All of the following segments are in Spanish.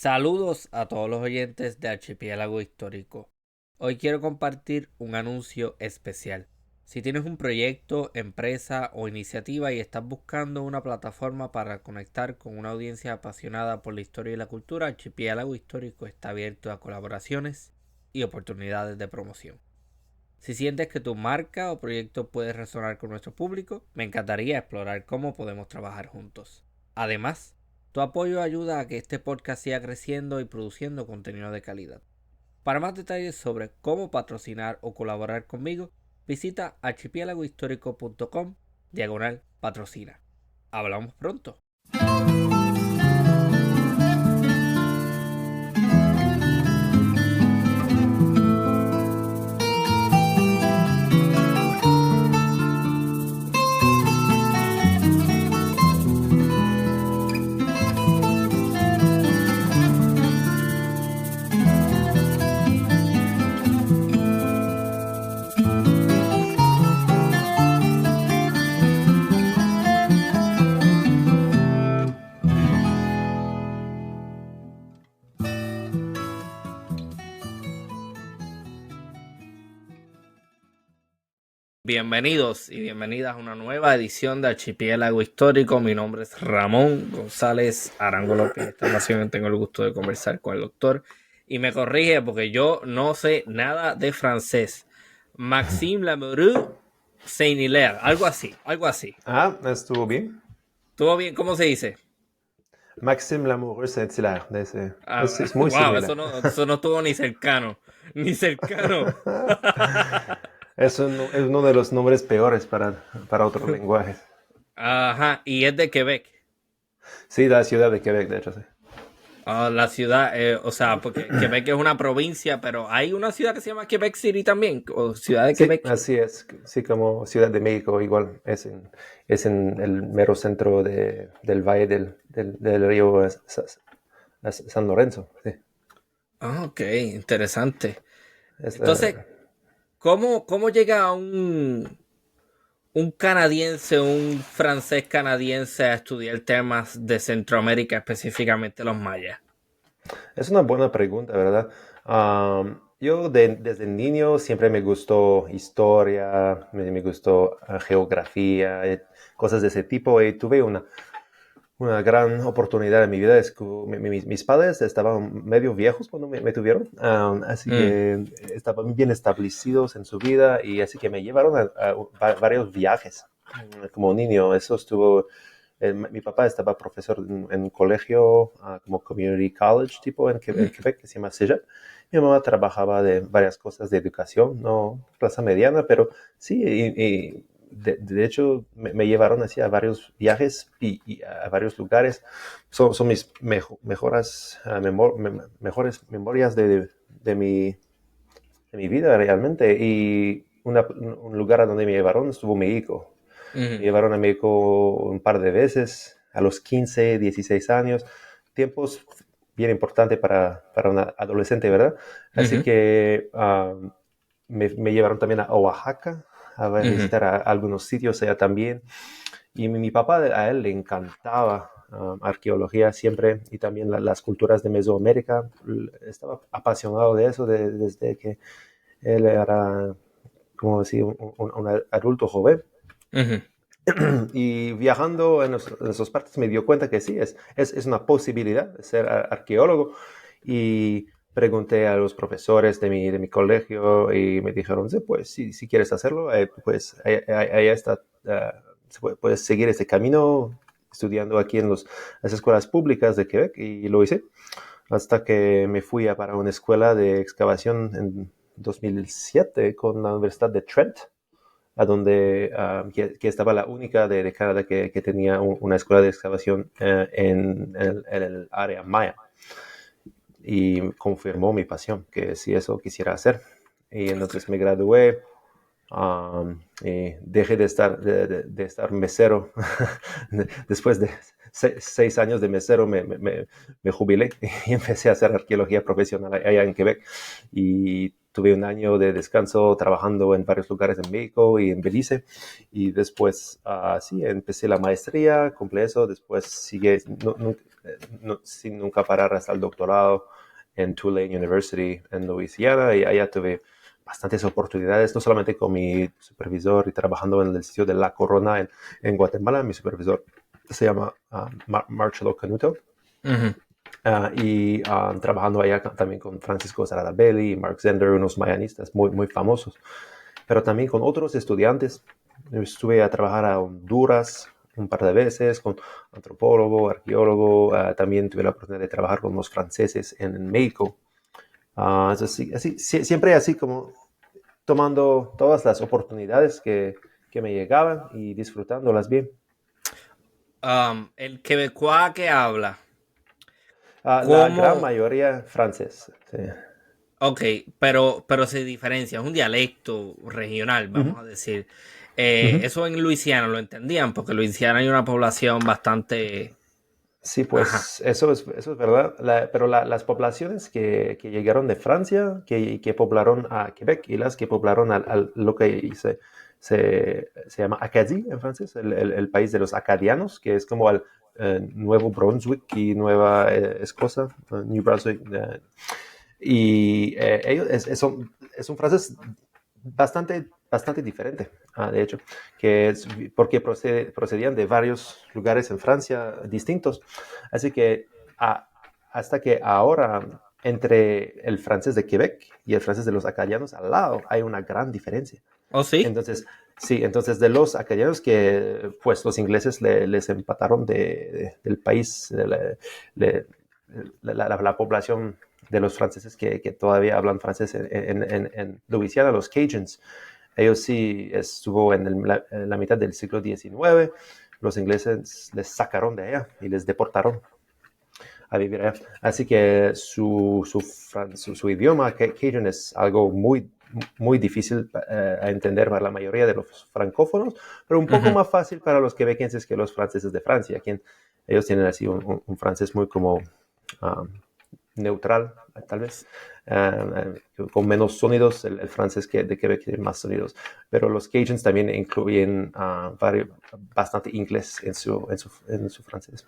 Saludos a todos los oyentes de Archipiélago Histórico. Hoy quiero compartir un anuncio especial. Si tienes un proyecto, empresa o iniciativa y estás buscando una plataforma para conectar con una audiencia apasionada por la historia y la cultura, Archipiélago Histórico está abierto a colaboraciones y oportunidades de promoción. Si sientes que tu marca o proyecto puede resonar con nuestro público, me encantaría explorar cómo podemos trabajar juntos. Además, tu apoyo ayuda a que este podcast siga creciendo y produciendo contenido de calidad. Para más detalles sobre cómo patrocinar o colaborar conmigo, visita archipiélagohistórico.com/patrocina. Hablamos pronto. Bienvenidos y bienvenidas a una nueva edición de Archipiélago Histórico. Mi nombre es Ramón González Arango López. Esta ocasión tengo el gusto de conversar con el doctor y me corrige porque yo no sé nada de francés. Maxime Lamoureux Saint-Hilaire, algo así. Estuvo bien. ¿Todo bien? ¿Cómo se dice? Maxime Lamoureux Saint-Hilaire. Es muy Wow, similar. eso no estuvo ni cercano. Ni cercano. Es uno de los nombres peores para otros lenguajes. Ajá, y es de Quebec. Sí, la ciudad de Quebec, de hecho, sí. La ciudad, o sea, porque Quebec es una provincia, pero hay una ciudad que se llama Quebec City también, o ciudad de Sí, Quebec. así es. Sí, como Ciudad de México, igual. Es en el mero centro del valle del río San Lorenzo. Sí. Ah, ok, interesante. Es, Entonces, ¿cómo llega un canadiense, un francés canadiense a estudiar temas de Centroamérica, específicamente los mayas? Es una buena pregunta, ¿verdad? Yo desde niño siempre me gustó historia, me gustó geografía, cosas de ese tipo, y tuve una gran oportunidad en mi vida. Mis padres estaban medio viejos cuando me tuvieron, así Mm, que estaban bien establecidos en su vida, y así que me llevaron a varios viajes como niño. Eso estuvo. Mi papá estaba profesor en un colegio como community college tipo en Quebec, que se llama CEGEP. Mi mamá trabajaba de varias cosas de educación, no clase mediana, pero sí, y de hecho me llevaron así a varios viajes y a varios lugares. Son mis mejores memorias de mi vida realmente. Y un lugar a donde me llevaron estuvo México. Me ujú, llevaron a México un par de veces, a los 15, 16 años, tiempos bien importantes para un adolescente, ¿verdad? Así ujú, que me llevaron también a Oaxaca a ujú. visitar algunos sitios allá también. Y mi papá, a él le encantaba arqueología siempre, y también las culturas de Mesoamérica. Estaba apasionado de eso desde que él era, como decir, un adulto joven. Ujú. Y viajando en esas partes me dio cuenta que sí, es una posibilidad de ser arqueólogo. Y pregunté a los profesores de mi colegio, y me dijeron, sí, pues si quieres hacerlo, pues ahí está, puedes seguir ese camino estudiando aquí en las escuelas públicas de Quebec. Y lo hice hasta que me fui para una escuela de excavación en 2007 con la Universidad de Trent, a donde que estaba la única de Canadá que tenía una escuela de excavación en el área maya. Y confirmó mi pasión, que si eso quisiera hacer. Y entonces me gradué. Y dejé de estar mesero. Después de 6 años de mesero me jubilé y empecé a hacer arqueología profesional allá en Quebec. Y tuve un año de descanso trabajando en varios lugares en México y en Belice. Y después, sí, empecé la maestría, cumplí eso. Después sin nunca parar hasta el doctorado en Tulane University en Louisiana, y allá tuve bastantes oportunidades, no solamente con mi supervisor y trabajando en el sitio de La Corona en Guatemala. Mi supervisor se llama Marcelo Canuto. Ujú. Trabajando allá también con Francisco Sarabelli y Mark Zender, unos mayanistas muy, muy famosos, pero también con otros estudiantes. Estuve a trabajar a Honduras un par de veces con antropólogo, arqueólogo. También tuve la oportunidad de trabajar con los franceses en México. Siempre así como tomando todas las oportunidades que me llegaban y disfrutándolas bien. El quebecois que habla, La gran ¿cómo? mayoría francés. Sí. Ok, pero se diferencia, es un dialecto regional, Ujú, vamos a decir. ujú. Eso en Luisiana lo entendían, porque Luisiana hay una población bastante... Sí, Ajá. pues eso es verdad. Pero las poblaciones que llegaron de Francia, que poblaron a Quebec, y las que poblaron lo que se llama Acadie en francés, el país de los acadianos, que es como el Nuevo Brunswick y Nueva Escocia, New Brunswick. Ellos es un francés bastante diferente, de hecho, porque procedían de varios lugares en Francia distintos. Así que hasta que ahora, entre el francés de Quebec y el francés de los acadianos al lado, hay una gran diferencia. ¿Oh, sí? Entonces, sí, entonces de los acadianos que pues los ingleses les empataron del país, la población de los franceses que todavía hablan francés en Louisiana, los Cajuns. Ellos sí estuvo en la mitad del siglo XIX. Los ingleses les sacaron de allá y les deportaron a vivir allá. Así que su idioma Cajun es algo muy, muy difícil a entender para la mayoría de los francófonos, pero un poco Ujú. más fácil para los quebequenses que los franceses de Francia, quien ellos tienen así un francés muy como um, neutral, tal vez, con menos sonidos. El francés de Quebec tiene más sonidos, pero los Cajuns también incluyen bastante inglés en su francés.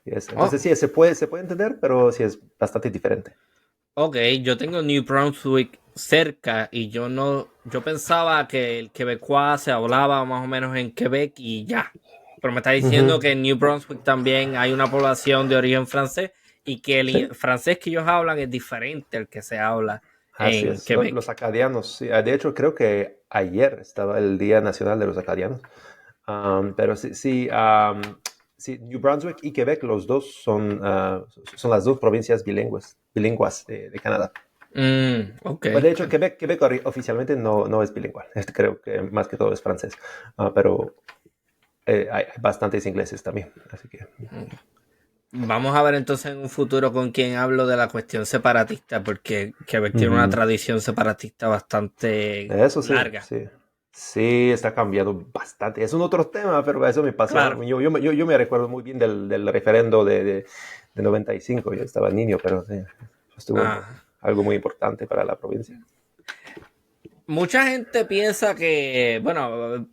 Oh, Entonces sí, se puede entender, pero sí es bastante diferente. ok, yo tengo New Brunswick cerca y yo no, yo pensaba que el quebecois se hablaba más o menos en Quebec y ya. Pero me está diciendo Ujú. que en New Brunswick también hay una población de origen francés y que el Sí, francés que ellos hablan es diferente al que se habla así en es. Los Quebec. acadianos, sí. De hecho, creo que ayer estaba el Día Nacional de los Acadianos. Pero sí, sí, sí, New Brunswick y Quebec, los dos son las dos provincias bilingües de Canadá. Ok. Pues de hecho, Quebec oficialmente no es bilingüe. Creo que más que todo es francés. Pero hay bastantes ingleses también. Así que, Vamos a ver entonces en un futuro con quién hablo de la cuestión separatista, porque Quebec tiene una ujú. tradición separatista bastante Eso sí, larga. sí. Sí, está cambiando bastante. Es un otro tema, pero eso me pasó. Claro. Yo me recuerdo muy bien del referendo de 95. Yo estaba niño, pero sí, estuvo Ah. algo muy importante para la provincia. Mucha gente piensa que, bueno,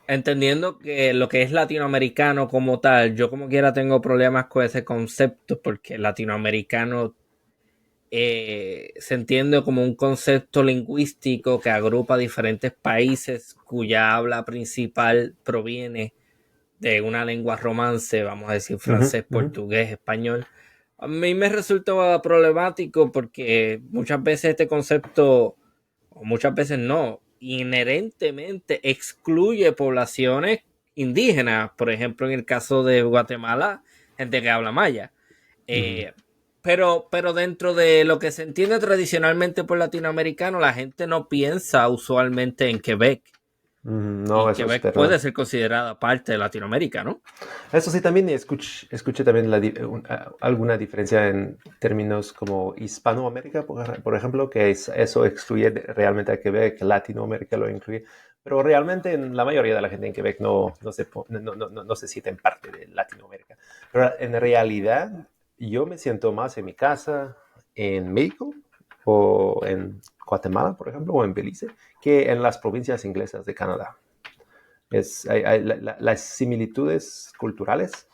entendiendo que lo que es latinoamericano como tal, yo como quiera tengo problemas con ese concepto porque latinoamericano se entiende como un concepto lingüístico que agrupa diferentes países cuya habla principal proviene de una lengua romance, vamos a decir Ujú, francés, ujú. portugués, español. A mí me resulta problemático porque muchas veces este concepto, o muchas veces no, inherentemente excluye poblaciones indígenas, por ejemplo, en el caso de Guatemala, gente que habla maya. Ujú. Eh, pero dentro de lo que se entiende tradicionalmente por latinoamericano, la gente no piensa usualmente en Quebec. Ujú. No, Y eso es Quebec puede verdad. ser considerada parte de Latinoamérica, ¿no? Eso sí, también escuché también alguna diferencia en términos como Hispanoamérica, por ejemplo, que eso excluye realmente a Quebec, Latinoamérica lo incluye, pero realmente la mayoría de la gente en Quebec no se siente en parte de Latinoamérica. Pero en realidad yo me siento más en mi casa, en México o en Guatemala, por ejemplo, o en Belice, que en las provincias inglesas de Canadá. Hay las similitudes culturales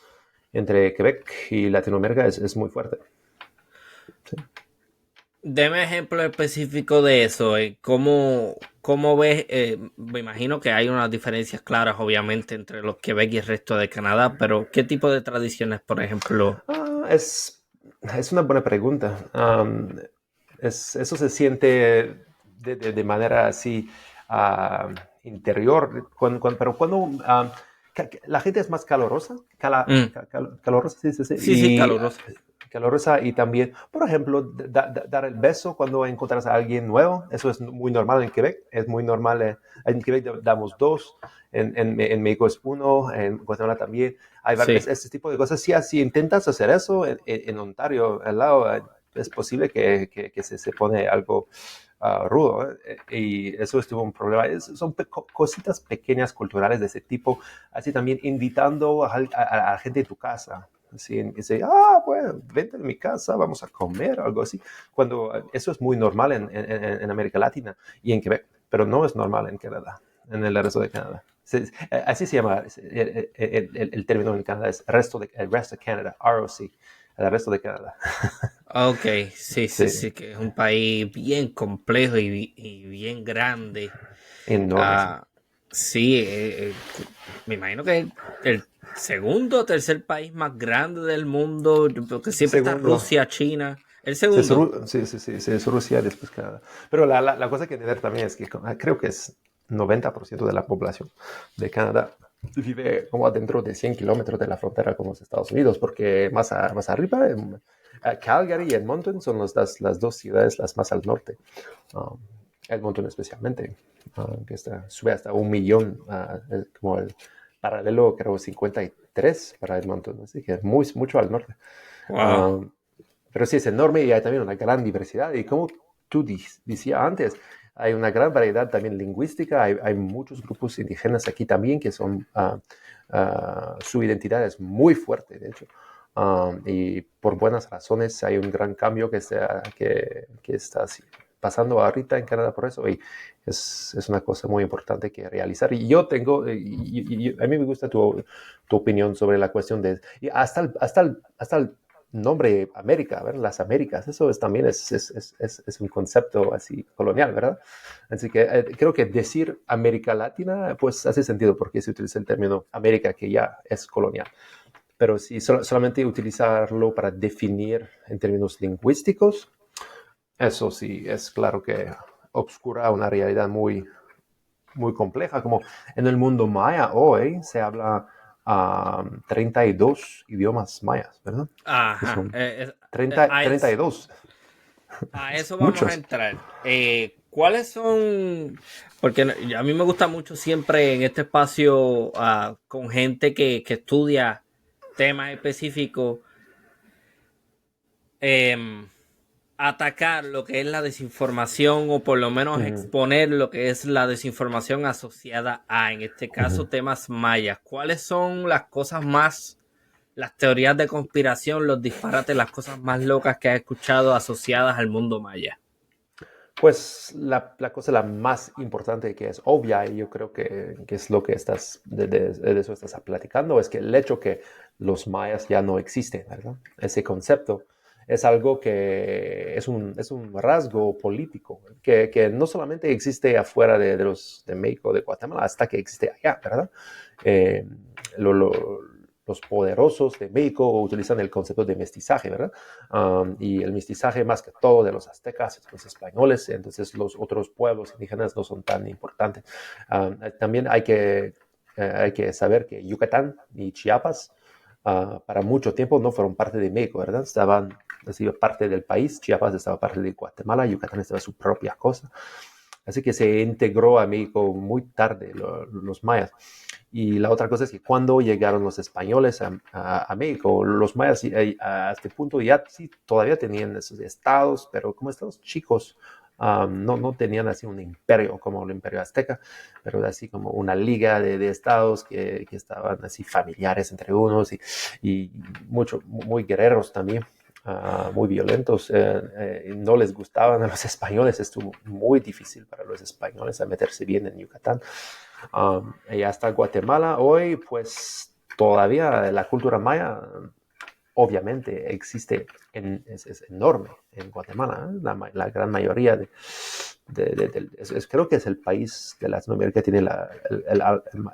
entre Quebec y Latinoamérica es muy fuerte. Sí. Deme ejemplo específico de eso. ¿Cómo ves? Me imagino que hay unas diferencias claras, obviamente, entre los Quebec y el resto de Canadá, pero ¿qué tipo de tradiciones, por ejemplo? Ah, es una buena pregunta. Eso se siente de manera así interior, pero cuando la gente es más calorosa, Mm, calorosa, sí, sí, sí, sí, sí, y caluroso. calorosa y también, por ejemplo, dar el beso cuando encuentras a alguien nuevo, eso es muy normal en Quebec, es muy normal, en Quebec damos dos, en México es uno, en Guatemala también, hay Sí. ese tipo de cosas. Si intentas hacer eso en Ontario, al lado, es posible que se pone algo rudo, y eso estuvo un problema. Son cositas pequeñas culturales de ese tipo, así también invitando a gente a tu casa. Así, dice, pues, vente a mi casa, vamos a comer, algo así. Cuando eso es muy normal en América Latina y en Quebec, pero no es normal en Canadá, en el resto de Canadá. Así se llama el término en Canadá, es el Rest of Canada, ROC, el resto de Canadá. Ok, sí, sí, Sí, sí, que es un país bien complejo y bien grande. enorme, sí. Ah, sí, me imagino que es el segundo o tercer país más grande del mundo, porque siempre está Segundo, Rusia, China. El segundo. Sí, sí, sí, sí, es Rusia, después Canadá. Pero la cosa que hay que ver también es que creo que es 90% de la población de Canadá vive como adentro de 100 kilómetros de la frontera con los Estados Unidos, porque más arriba, Calgary y Edmonton son las dos ciudades las más al norte. Um, Edmonton especialmente, que sube hasta 1 millón, como el paralelo, creo, 53 para Edmonton, así que es mucho al norte. Wow. Um, pero sí es enorme y hay también una gran diversidad. Y como tú decías antes, hay una gran variedad también lingüística. Hay muchos grupos indígenas aquí también que son, su identidad es muy fuerte, de hecho. Y por buenas razones hay un gran cambio que está pasando ahorita en Canadá por eso. Y es una cosa muy importante que realizar. Y yo tengo, a mí me gusta tu opinión sobre la cuestión de, y hasta el nombre América, ¿verdad? Las Américas, eso también es un concepto así colonial, ¿verdad? Así que creo que decir América Latina, pues hace sentido porque se utiliza el término América, que ya es colonial. Pero si solamente utilizarlo para definir en términos lingüísticos, eso sí es claro que obscura una realidad muy compleja, como en el mundo maya hoy se habla 32 idiomas mayas, ¿verdad? Que Ajá. son 32, A eso vamos a muchos. entrar. ¿Cuáles son? Porque a mí me gusta mucho siempre en este espacio con gente que estudia temas específicos, em, atacar lo que es la desinformación o por lo menos Ujú, exponer lo que es la desinformación asociada a, en este caso, ujú. temas mayas. ¿Cuáles son las cosas más, las teorías de conspiración, los disparates, las cosas más locas que has escuchado asociadas al mundo maya? Pues la cosa la más importante que es obvia, y yo creo que es lo que de eso estás platicando, es que el hecho que los mayas ya no existen, ¿verdad? Ese concepto es algo que es un rasgo político que no solamente existe afuera de México, de Guatemala, hasta que existe allá, ¿verdad? Eh, los poderosos de México utilizan el concepto de mestizaje, ¿verdad? Y el mestizaje más que todo de los aztecas, los españoles, entonces los otros pueblos indígenas no son tan importantes. También hay que saber que Yucatán y Chiapas para mucho tiempo no fueron parte de México, ¿verdad? Estaban así, parte del país, Chiapas estaba parte de Guatemala, Yucatán estaba su propia cosa. Así que se integró a México muy tarde los mayas. Y la otra cosa es que cuando llegaron los españoles a México, los mayas a este punto ya sí todavía tenían esos estados, pero como estados chicos, no tenían así un imperio como el imperio azteca, pero así como una liga de estados que estaban así familiares entre unos y muy guerreros también. Muy violentos, no les gustaban a los españoles, estuvo muy difícil para los españoles a meterse bien en Yucatán. Y hasta Guatemala hoy, pues todavía la cultura maya obviamente existe, es enorme en Guatemala. La gran mayoría creo que es el país de Latinoamérica que tiene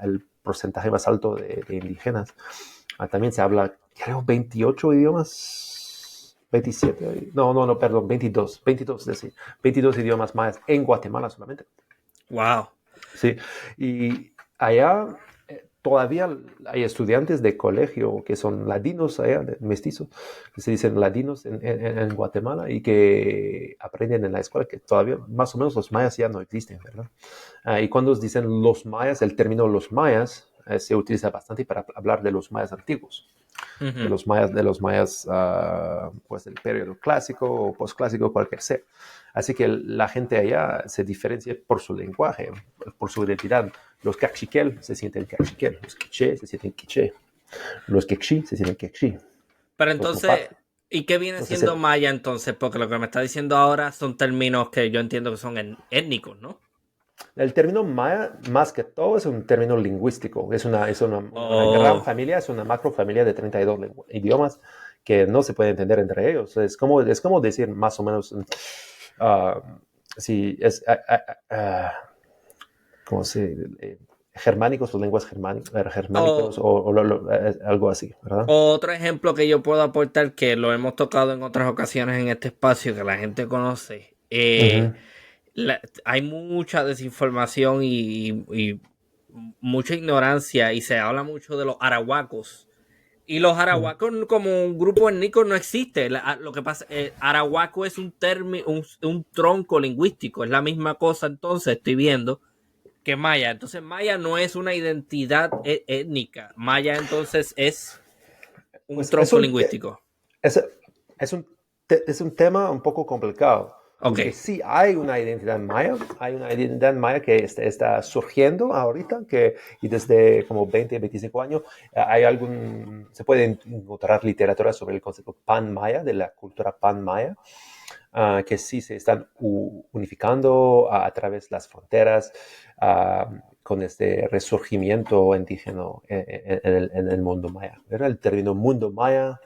el porcentaje más alto de indígenas. También se habla, creo, 28 idiomas, 27, no, perdón, 22, es decir, 22 idiomas mayas en Guatemala solamente. Wow. Sí, y allá todavía hay estudiantes de colegio que son ladinos allá, mestizos, que se dicen ladinos en Guatemala y que aprenden en la escuela que todavía más o menos los mayas ya no existen, ¿verdad? Y cuando dicen los mayas, el término los mayas se utiliza bastante para hablar de los mayas antiguos. Uh-huh. De los mayas, pues del periodo clásico o posclásico, cualquier sea. Así que la gente allá se diferencia por su lenguaje, por su identidad. Los cachiquel se sienten cachiquel, los quiché se sienten quiché, los quechí se sienten quechí. Pero Los entonces, mopat, ¿y qué viene no sé si, siendo maya entonces? Porque lo que me está diciendo ahora son términos que yo entiendo que son étnicos, ¿no? el término maya, más que todo, es un término lingüístico. Una gran Oh, familia, es una macrofamilia de 32 idiomas que no se puede entender entre ellos. Es como decir más o menos, si es, ¿cómo se germánicos o lenguas germánicos oh, algo así, ¿verdad? otro ejemplo que yo puedo aportar, que lo hemos tocado en otras ocasiones en este espacio, que la gente conoce, Ujú. hay mucha desinformación y mucha ignorancia y se habla mucho de los arahuacos. Y los Ujú. arahuacos como un grupo étnico no existe. Lo que pasa, arahuaco es un término, un tronco lingüístico. Es la misma cosa entonces, estoy viendo, que maya. Entonces maya no es una identidad étnica. Maya entonces es un Pues tronco lingüístico. es, es un tema un poco complicado, Ok. porque sí hay una identidad maya que está surgiendo ahorita, y desde como 20, 25 años se puede encontrar literatura sobre el concepto pan maya, de la cultura pan maya, que sí se están unificando a través de las fronteras, con este resurgimiento indígena en el mundo maya. Era el término mundo maya,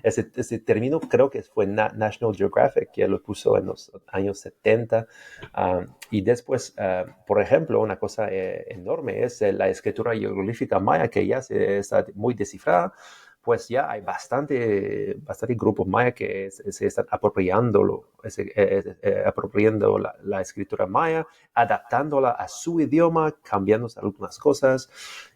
ese término creo que fue National Geographic que lo puso en los años 70. Y después, por ejemplo, una cosa enorme es la escritura jeroglífica maya, que ya está muy descifrada. Pues ya hay bastante grupos maya que se están apropiando la escritura maya, adaptándola a su idioma, cambiando algunas cosas,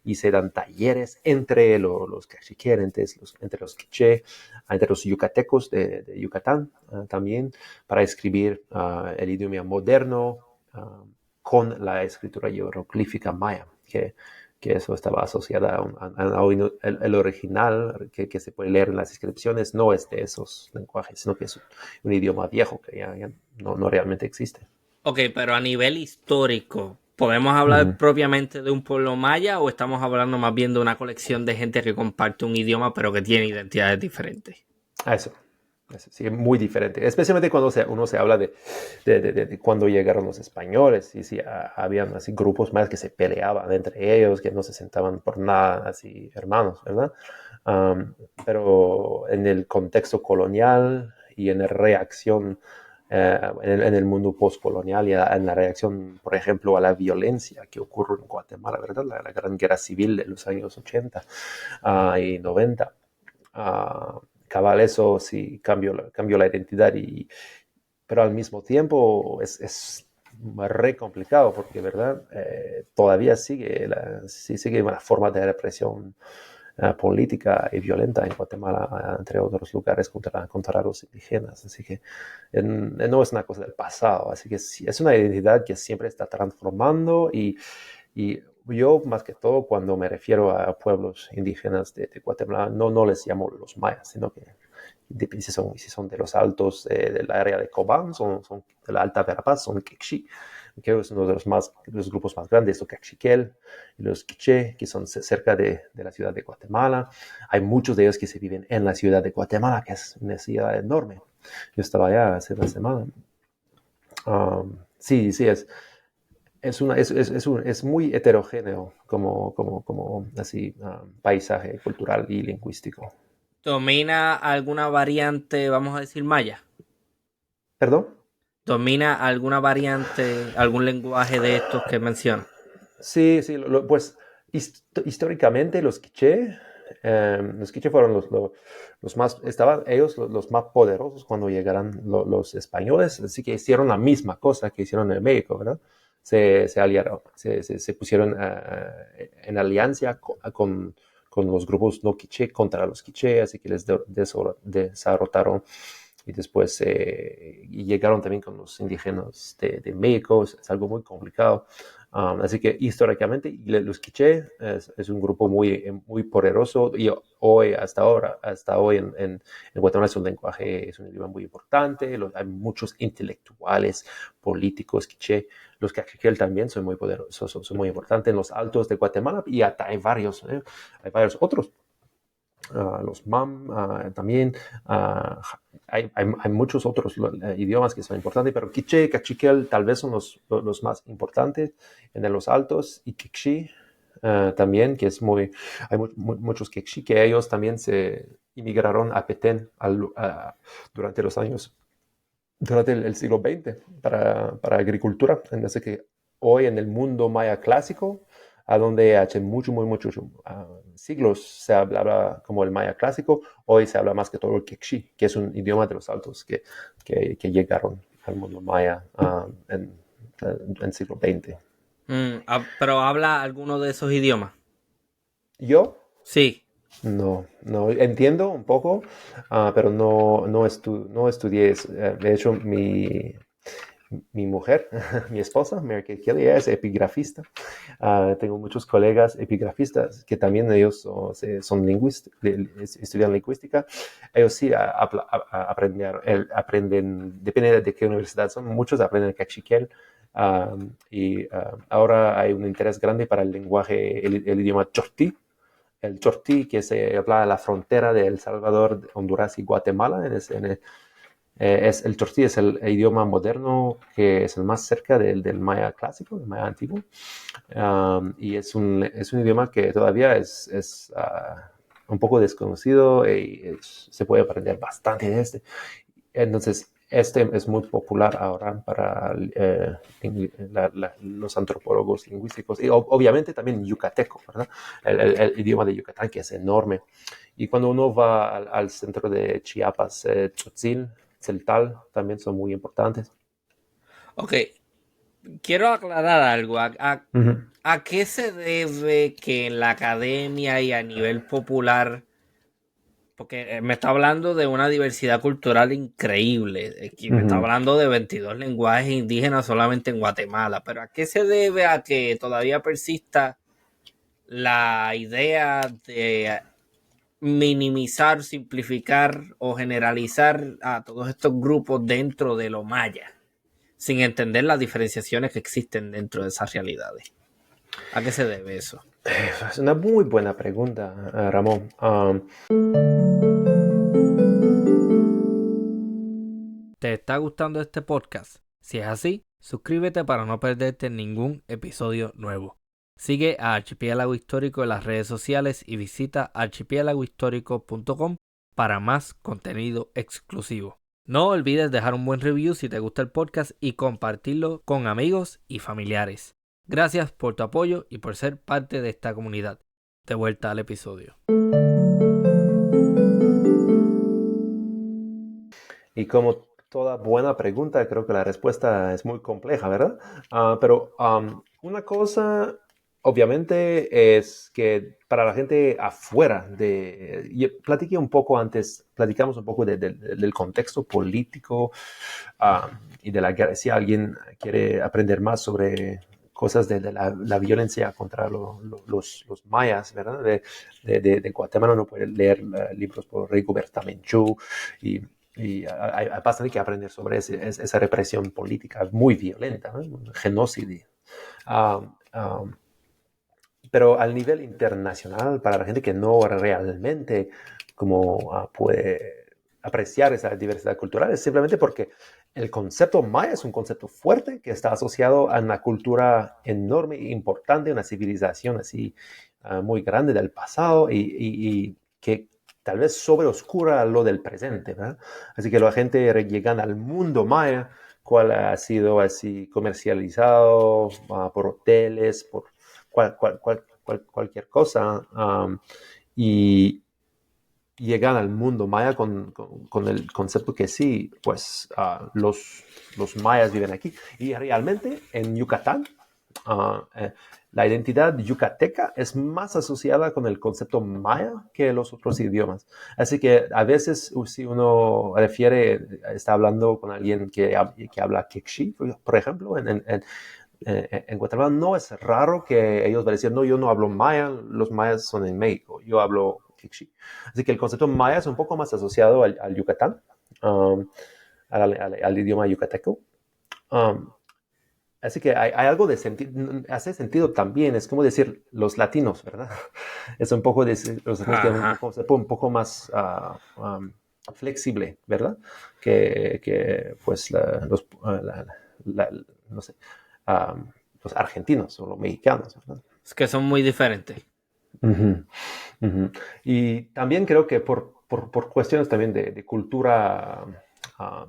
y se dan talleres entre los cachiqueres, entre los quiché, entre los yucatecos de Yucatán, también, para escribir el idioma moderno, con la escritura jeroglífica maya, que eso estaba asociada el original que se puede leer en las inscripciones, no es de esos lenguajes, sino que es un idioma viejo que ya no realmente existe. Ok, pero a nivel histórico, ¿podemos Uh hablar -huh. propiamente de un pueblo maya o estamos hablando más bien de una colección de gente que comparte un idioma pero que tiene identidades diferentes? Eso sí, es muy diferente, especialmente cuando uno se habla de cuando llegaron los españoles, y sí, habían así grupos más que se peleaban entre ellos, que no se sentaban por nada, así hermanos, ¿verdad? Um, pero en el contexto colonial y en la reacción, en el mundo postcolonial, y en la reacción, por ejemplo, a la violencia que ocurre en Guatemala, ¿verdad? La gran guerra civil de los años 80 y 90. Cabal, eso sí cambió la identidad, pero al mismo tiempo es re complicado porque, ¿verdad? Todavía sigue una forma de represión política y violenta en Guatemala, entre otros lugares, contra los indígenas. Así que no es una cosa del pasado. Así que sí, es una identidad que siempre está transformando, y yo, más que todo, cuando me refiero a pueblos indígenas de Guatemala, no les llamo los mayas, sino que si son de los altos del área de Cobán, son de la Alta Verapaz, son quechí, que es uno de los grupos más grandes, los cachiquel y los quiché, que son cerca de la ciudad de Guatemala. Hay muchos de ellos que se viven en la ciudad de Guatemala, que es una ciudad enorme. Yo estaba allá hace una semana. Sí, es muy heterogéneo como así, paisaje cultural y lingüístico. ¿Domina alguna variante, vamos a decir, maya? ¿Perdón? ¿Domina alguna variante, algún lenguaje de estos que menciona? Sí, sí, pues históricamente los quiché fueron los más, estaban ellos los más poderosos cuando llegaron los españoles, así que hicieron la misma cosa que hicieron en México, ¿verdad? Se aliaron, se pusieron en alianza con los grupos no quiché contra los quiché, así que les desarrotaron y después y llegaron también con los indígenas de México, es algo muy complicado. Así que históricamente los quiché es un grupo muy poderoso y hoy, hasta hoy en Guatemala es un lenguaje, es un idioma muy importante, hay muchos intelectuales, políticos quiché, los cachiquel también son muy poderosos, son muy importantes en los altos de Guatemala y hasta hay varios otros. Los MAM también. Uh, hay muchos otros idiomas que son importantes, pero quiché y cachiquel tal vez son los más importantes en los altos, y kikshi también, que es hay muchos kikshi que ellos también se inmigraron a Petén durante los años, durante el siglo XX para agricultura. Así que hoy en el mundo maya clásico, a donde hace muchos siglos se hablaba como el maya clásico, hoy se habla más que todo el quechí, que es un idioma de los altos que llegaron al mundo maya en el siglo XX. ¿Pero habla alguno de esos idiomas? Yo Sí. no entiendo un poco, pero no estudié eso. De hecho, mi mujer, mi esposa, Mary Kay Kelly, ella es epigrafista. Tengo muchos colegas epigrafistas que también ellos son estudian lingüística. Ellos sí aprenden, depende de qué universidad son, muchos aprenden cachiquel. Y ahora hay un interés grande para el lenguaje, el idioma chortí. El chortí, que se habla a la frontera de El Salvador, Honduras y Guatemala. El chortí es el idioma moderno que es el más cerca del maya clásico, del maya antiguo. Y es un idioma que todavía es un poco desconocido y se puede aprender bastante de este. Entonces, este es muy popular ahora para los antropólogos lingüísticos y obviamente también yucateco, ¿verdad? El idioma de Yucatán, que es enorme. Y cuando uno va al centro de Chiapas, Tzotzil, Celtal, también son muy importantes. Ok, quiero aclarar algo. Ujú, ¿A qué se debe que en la academia y a nivel popular, porque me está hablando de una diversidad cultural increíble, aquí me está ujú. hablando de 22 lenguajes indígenas solamente en Guatemala, pero ¿a qué se debe a que todavía persista la idea de minimizar, simplificar o generalizar a todos estos grupos dentro de lo maya, sin entender las diferenciaciones que existen dentro de esas realidades? ¿A qué se debe eso? Es una muy buena pregunta, Ramón. ¿Te está gustando este podcast? Si es así, suscríbete para no perderte ningún episodio nuevo. Sigue a Archipiélago Histórico en las redes sociales y visita archipiélagohistórico.com para más contenido exclusivo. No olvides dejar un buen review si te gusta el podcast y compartirlo con amigos y familiares. Gracias por tu apoyo y por ser parte de esta comunidad. De vuelta al episodio. Y como toda buena pregunta, creo que la respuesta es muy compleja, ¿verdad? Pero una cosa, obviamente, es que para la gente afuera platiqué un poco antes, platicamos un poco del contexto político y de la guerra. Si alguien quiere aprender más sobre cosas de la violencia contra los mayas, ¿verdad? De Guatemala, uno puede leer libros por Rigoberta Menchú y hay bastante que aprender sobre esa represión política muy violenta, ¿no? Un genocidio. Um, um, pero al nivel internacional, para la gente que no realmente como puede apreciar esa diversidad cultural es simplemente porque el concepto maya es un concepto fuerte que está asociado a una cultura enorme e importante, una civilización así muy grande del pasado y que tal vez sobreoscura lo del presente, ¿verdad? Así que la gente llegan al mundo maya, cual ha sido así comercializado por hoteles, por cualquier cosa, y llegan al mundo maya con el concepto que sí, pues los mayas viven aquí. Y realmente en Yucatán, la identidad yucateca es más asociada con el concepto maya que los otros idiomas. Así que a veces si uno está hablando con alguien que habla Kikshi, por ejemplo, en Guatemala no es raro que ellos van a decir, no, yo no hablo maya, los mayas son en México, yo hablo Kikshi. Así que el concepto maya es un poco más asociado al Yucatán, um, al idioma yucateco. Um, Así que hay algo de sentido, hace sentido también, es como decir los latinos, ¿verdad? Es un poco los latinos tienen Ajá. un poco más flexible, ¿verdad? Que pues no sé, um, los argentinos o los mexicanos, ¿verdad? Es que son muy diferentes. Ujú, ujú. Y también creo que por cuestiones también de cultura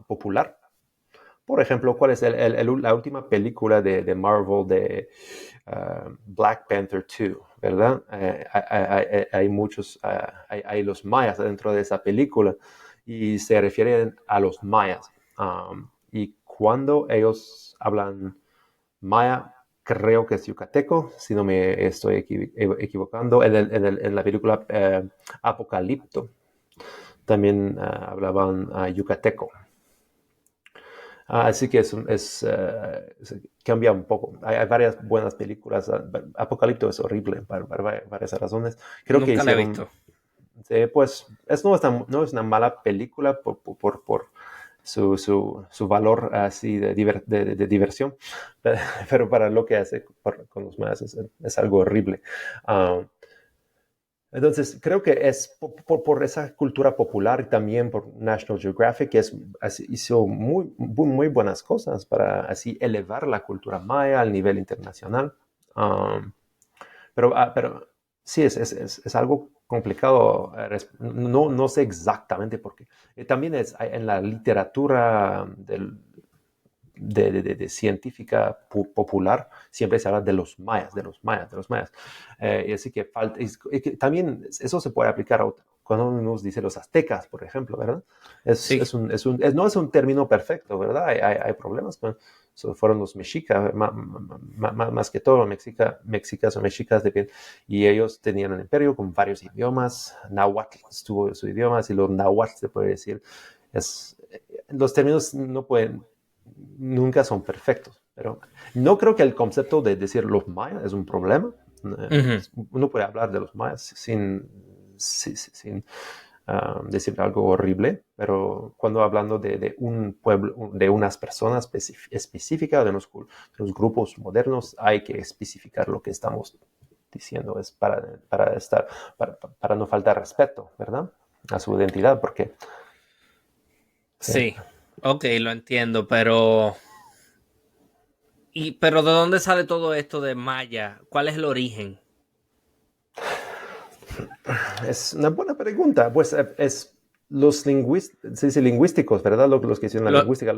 popular. Por ejemplo, ¿cuál es la última película de Marvel de Black Panther 2? ¿Verdad? Hay muchos, hay los mayas dentro de esa película y se refieren a los mayas. Y cuando ellos hablan maya, creo que es yucateco, si no me estoy equivocando, en la película Apocalipto también hablaban yucateco. Así que cambia un poco. Hay varias buenas películas. Apocalipto es horrible por varias razones. Creo que Nunca la he hicieron, visto. pues, no es una mala película por su valor así de diversión, pero para lo que hace con los demás es algo horrible. Ah, entonces, creo que es por esa cultura popular y también por National Geographic que hizo muy buenas cosas para así elevar la cultura maya al nivel internacional. Um, pero sí, es algo complicado. No sé exactamente por qué. También en la literatura de científica popular, siempre se habla de los mayas, de los mayas, de los mayas. Y así que falta, y que también eso se puede aplicar cuando uno nos dice los aztecas, por ejemplo, ¿verdad? Sí. No es un término perfecto, ¿verdad? Hay problemas con, fueron los mexicas, más que todo, mexicas o mexicas, y ellos tenían un imperio con varios idiomas, náhuatl estuvo su idioma, si los náhuatl se puede decir, los términos no pueden, nunca son perfectos, pero no creo que el concepto de decir los mayas es un problema. Ujú. Uno puede hablar de los mayas sin decir algo horrible, pero cuando hablando de un pueblo, de unas personas específicas, de los grupos modernos, hay que especificar lo que estamos diciendo. Es para no faltar respeto, ¿verdad? A su identidad, porque sí. Sí. Ok, lo entiendo, pero. Pero ¿de dónde sale todo esto de Maya? ¿Cuál es el origen? Es una buena pregunta. Pues es los lingüísticos, ¿verdad? Los que hicieron la Lo- lingüística.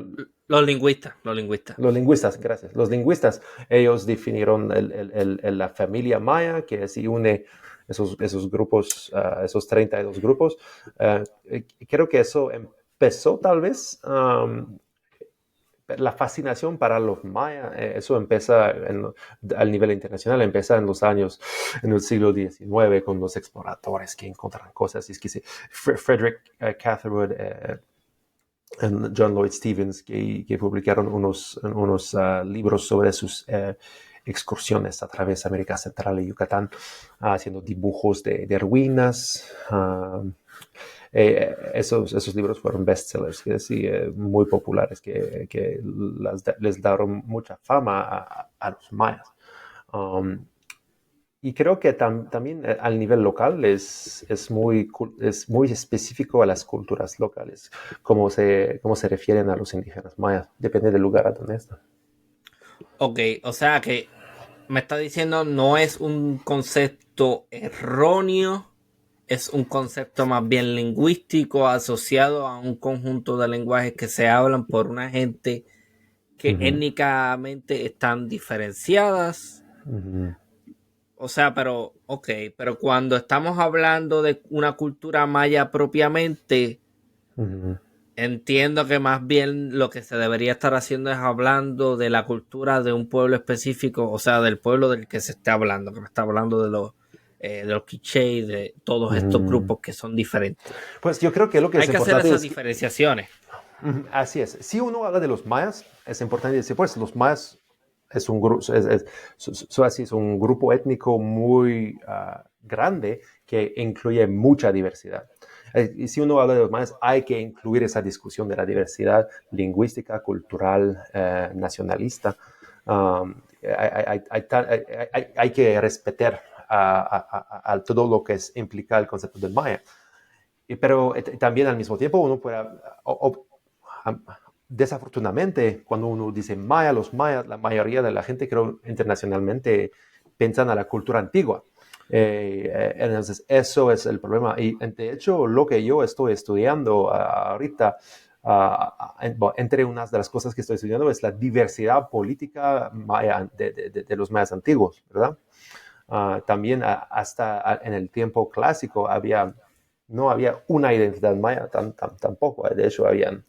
los lingüistas, los lingüistas. Los lingüistas, gracias. Los lingüistas, ellos definieron la familia maya, que así une esos grupos, esos 32 grupos. Creo que eso empezó tal vez la fascinación para los mayas, eso empieza al nivel internacional, empieza en el siglo XIX con los exploradores que encuentran cosas. Es que sí, Frederick Catherwood, John Lloyd Stevens, que publicaron unos libros sobre sus excursiones a través de América Central y Yucatán, haciendo dibujos de ruinas. Esos libros fueron bestsellers, que sí, muy populares, que les dieron mucha fama a los mayas. Um, y creo que también al nivel local es muy específico a las culturas locales, cómo se refieren a los indígenas mayas. Depende del lugar a donde están. Ok, o sea que me está diciendo no es un concepto erróneo, es un concepto más bien lingüístico asociado a un conjunto de lenguajes que se hablan por una gente que Ujú, étnicamente están diferenciadas. ujú, O sea, pero cuando estamos hablando de una cultura maya propiamente, ujú. entiendo que más bien lo que se debería estar haciendo es hablando de la cultura de un pueblo específico, o sea, del pueblo del que se está hablando, que me está hablando de los quiché y de todos estos Ujú. grupos que son diferentes. Pues yo creo que lo que es Hay que hacer importante esas es que, diferenciaciones. así es, si uno habla de los mayas, es importante decir, pues los mayas es un grupo, así es un grupo étnico muy grande que incluye mucha diversidad. Y si uno habla de los mayas, hay que incluir esa discusión de la diversidad lingüística, cultural, nacionalista. Hay que respetar a todo lo que implica el concepto del maya. Pero también al mismo tiempo uno puede, desafortunadamente, cuando uno dice maya, los mayas, la mayoría de la gente, creo, internacionalmente, piensan a la cultura antigua. Entonces, eso es el problema. Y de hecho, lo que yo estoy estudiando ahorita, entre unas de las cosas que estoy estudiando, es la diversidad política maya de los mayas antiguos, ¿verdad? También hasta en el tiempo clásico no había una identidad maya tampoco. De hecho, habían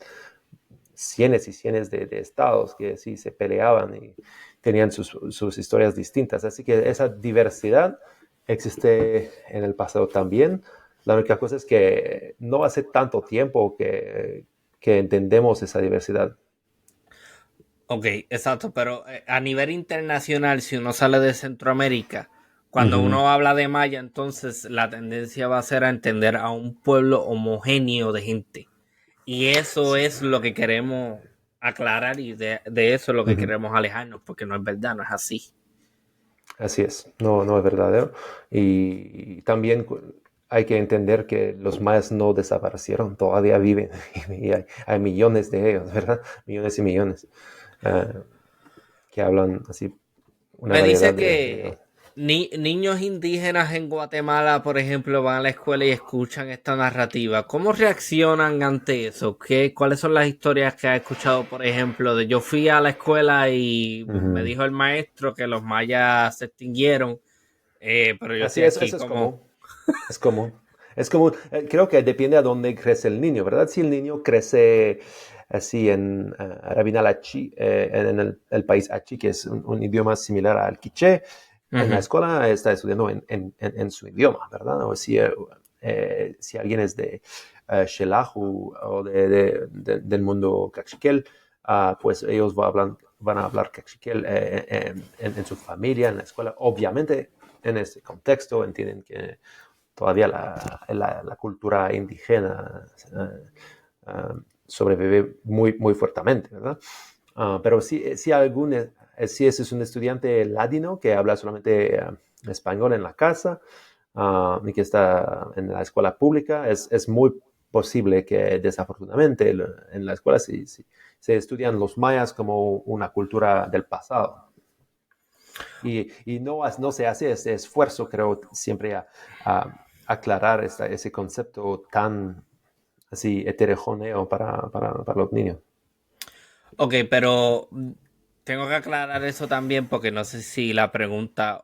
cientos y cientos de estados que sí se peleaban y tenían sus historias distintas. Así que esa diversidad existe en el pasado también. La única cosa es que no hace tanto tiempo que entendemos esa diversidad. Ok, exacto, pero a nivel internacional, si uno sale de Centroamérica, cuando Ujú, uno habla de Maya, entonces la tendencia va a ser a entender a un pueblo homogéneo de gente. Y eso es lo que queremos aclarar y de eso es lo que ujú. queremos alejarnos, porque no es verdad, no es así. Así es, no, no es verdadero. Y también hay que entender que los mayas no desaparecieron, todavía viven y hay millones de ellos, ¿verdad? Millones y millones que hablan así una Me variedad dice de idiomas. que niños indígenas en Guatemala, por ejemplo, van a la escuela y escuchan esta narrativa. ¿Cómo reaccionan ante eso? ¿Cuáles son las historias que ha escuchado, por ejemplo, de yo fui a la escuela y me Ujú. dijo el maestro que los mayas se extinguieron, pero yo Así estoy es, aquí eso es como... común. Es común. Es común. Creo que depende a dónde crece el niño, ¿verdad? Si el niño crece así en Rabinal-Achí, en el país Achí, que es un idioma similar al quiché, en la Ujú. escuela está estudiando en su idioma, ¿verdad? O si alguien es de Xelajú o del mundo cachiquel, pues ellos van a hablar cachiquel en su familia, en la escuela. Obviamente, en ese contexto entienden que todavía la cultura indígena sobrevive muy, muy fuertemente, ¿verdad? Pero si ese es un estudiante ladino que habla solamente español en la casa y que está en la escuela pública, es muy posible que desafortunadamente en la escuela se estudian los mayas como una cultura del pasado. Y no se hace ese esfuerzo, creo, siempre a aclarar ese concepto tan así heterogéneo para los niños. Ok, pero tengo que aclarar eso también porque no sé si la pregunta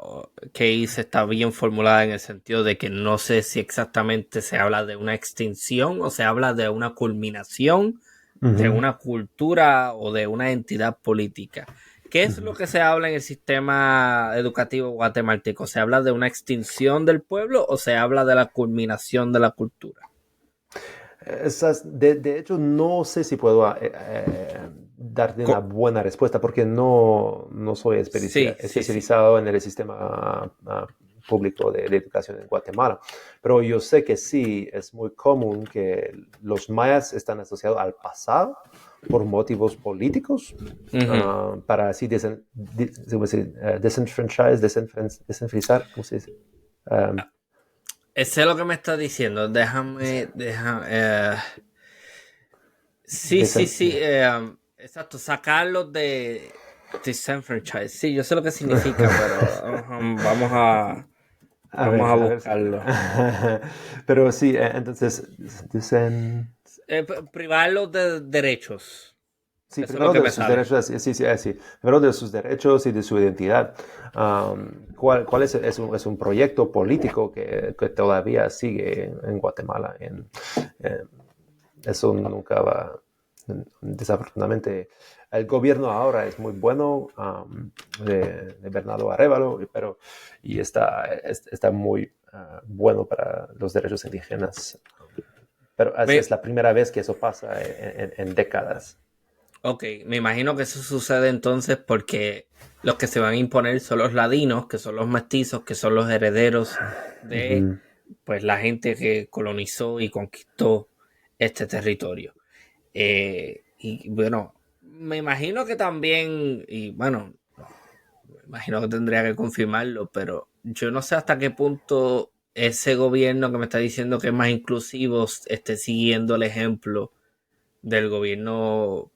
que hice está bien formulada en el sentido de que no sé si exactamente se habla de una extinción o se habla de una culminación de Ujú, una cultura o de una entidad política. ¿Qué es lo ujú. que se habla en el sistema educativo guatemalteco? ¿Se habla de una extinción del pueblo o se habla de la culminación de la cultura? De hecho, no sé si puedo darte una Co- buena respuesta porque no soy sí, sí, sí. especializado en el sistema público de educación en Guatemala, pero yo sé que sí es muy común que los mayas están asociados al pasado por motivos políticos, Ujú. para así desenfranchizar, ¿cómo se dice? Um, Sé lo que me estás diciendo. Sí, sí, desen- sí. Exacto, sacarlos de disenfranchise. Sí, yo sé lo que significa, pero vamos a a ver, buscarlo. pero sí, entonces, Privarlos de derechos. sí, Eso es lo primero que de me sus sale. derechos, sí, sí, sí, primero de sus derechos y de su identidad. ¿Cuál es? Es un proyecto político que todavía sigue en Guatemala. En- Eso nunca va, desafortunadamente, el gobierno ahora es muy bueno, de Bernardo Arévalo, y está muy bueno para los derechos indígenas. Pero es Me- la primera vez que eso pasa en décadas. ok, me imagino que eso sucede entonces porque los que se van a imponer son los ladinos, que son los mestizos, que son los herederos de Ujú, pues la gente que colonizó y conquistó este territorio. Y bueno, me imagino que también, y bueno, me imagino que tendría que confirmarlo, pero yo no sé hasta qué punto ese gobierno que me está diciendo que es más inclusivo esté siguiendo el ejemplo del gobierno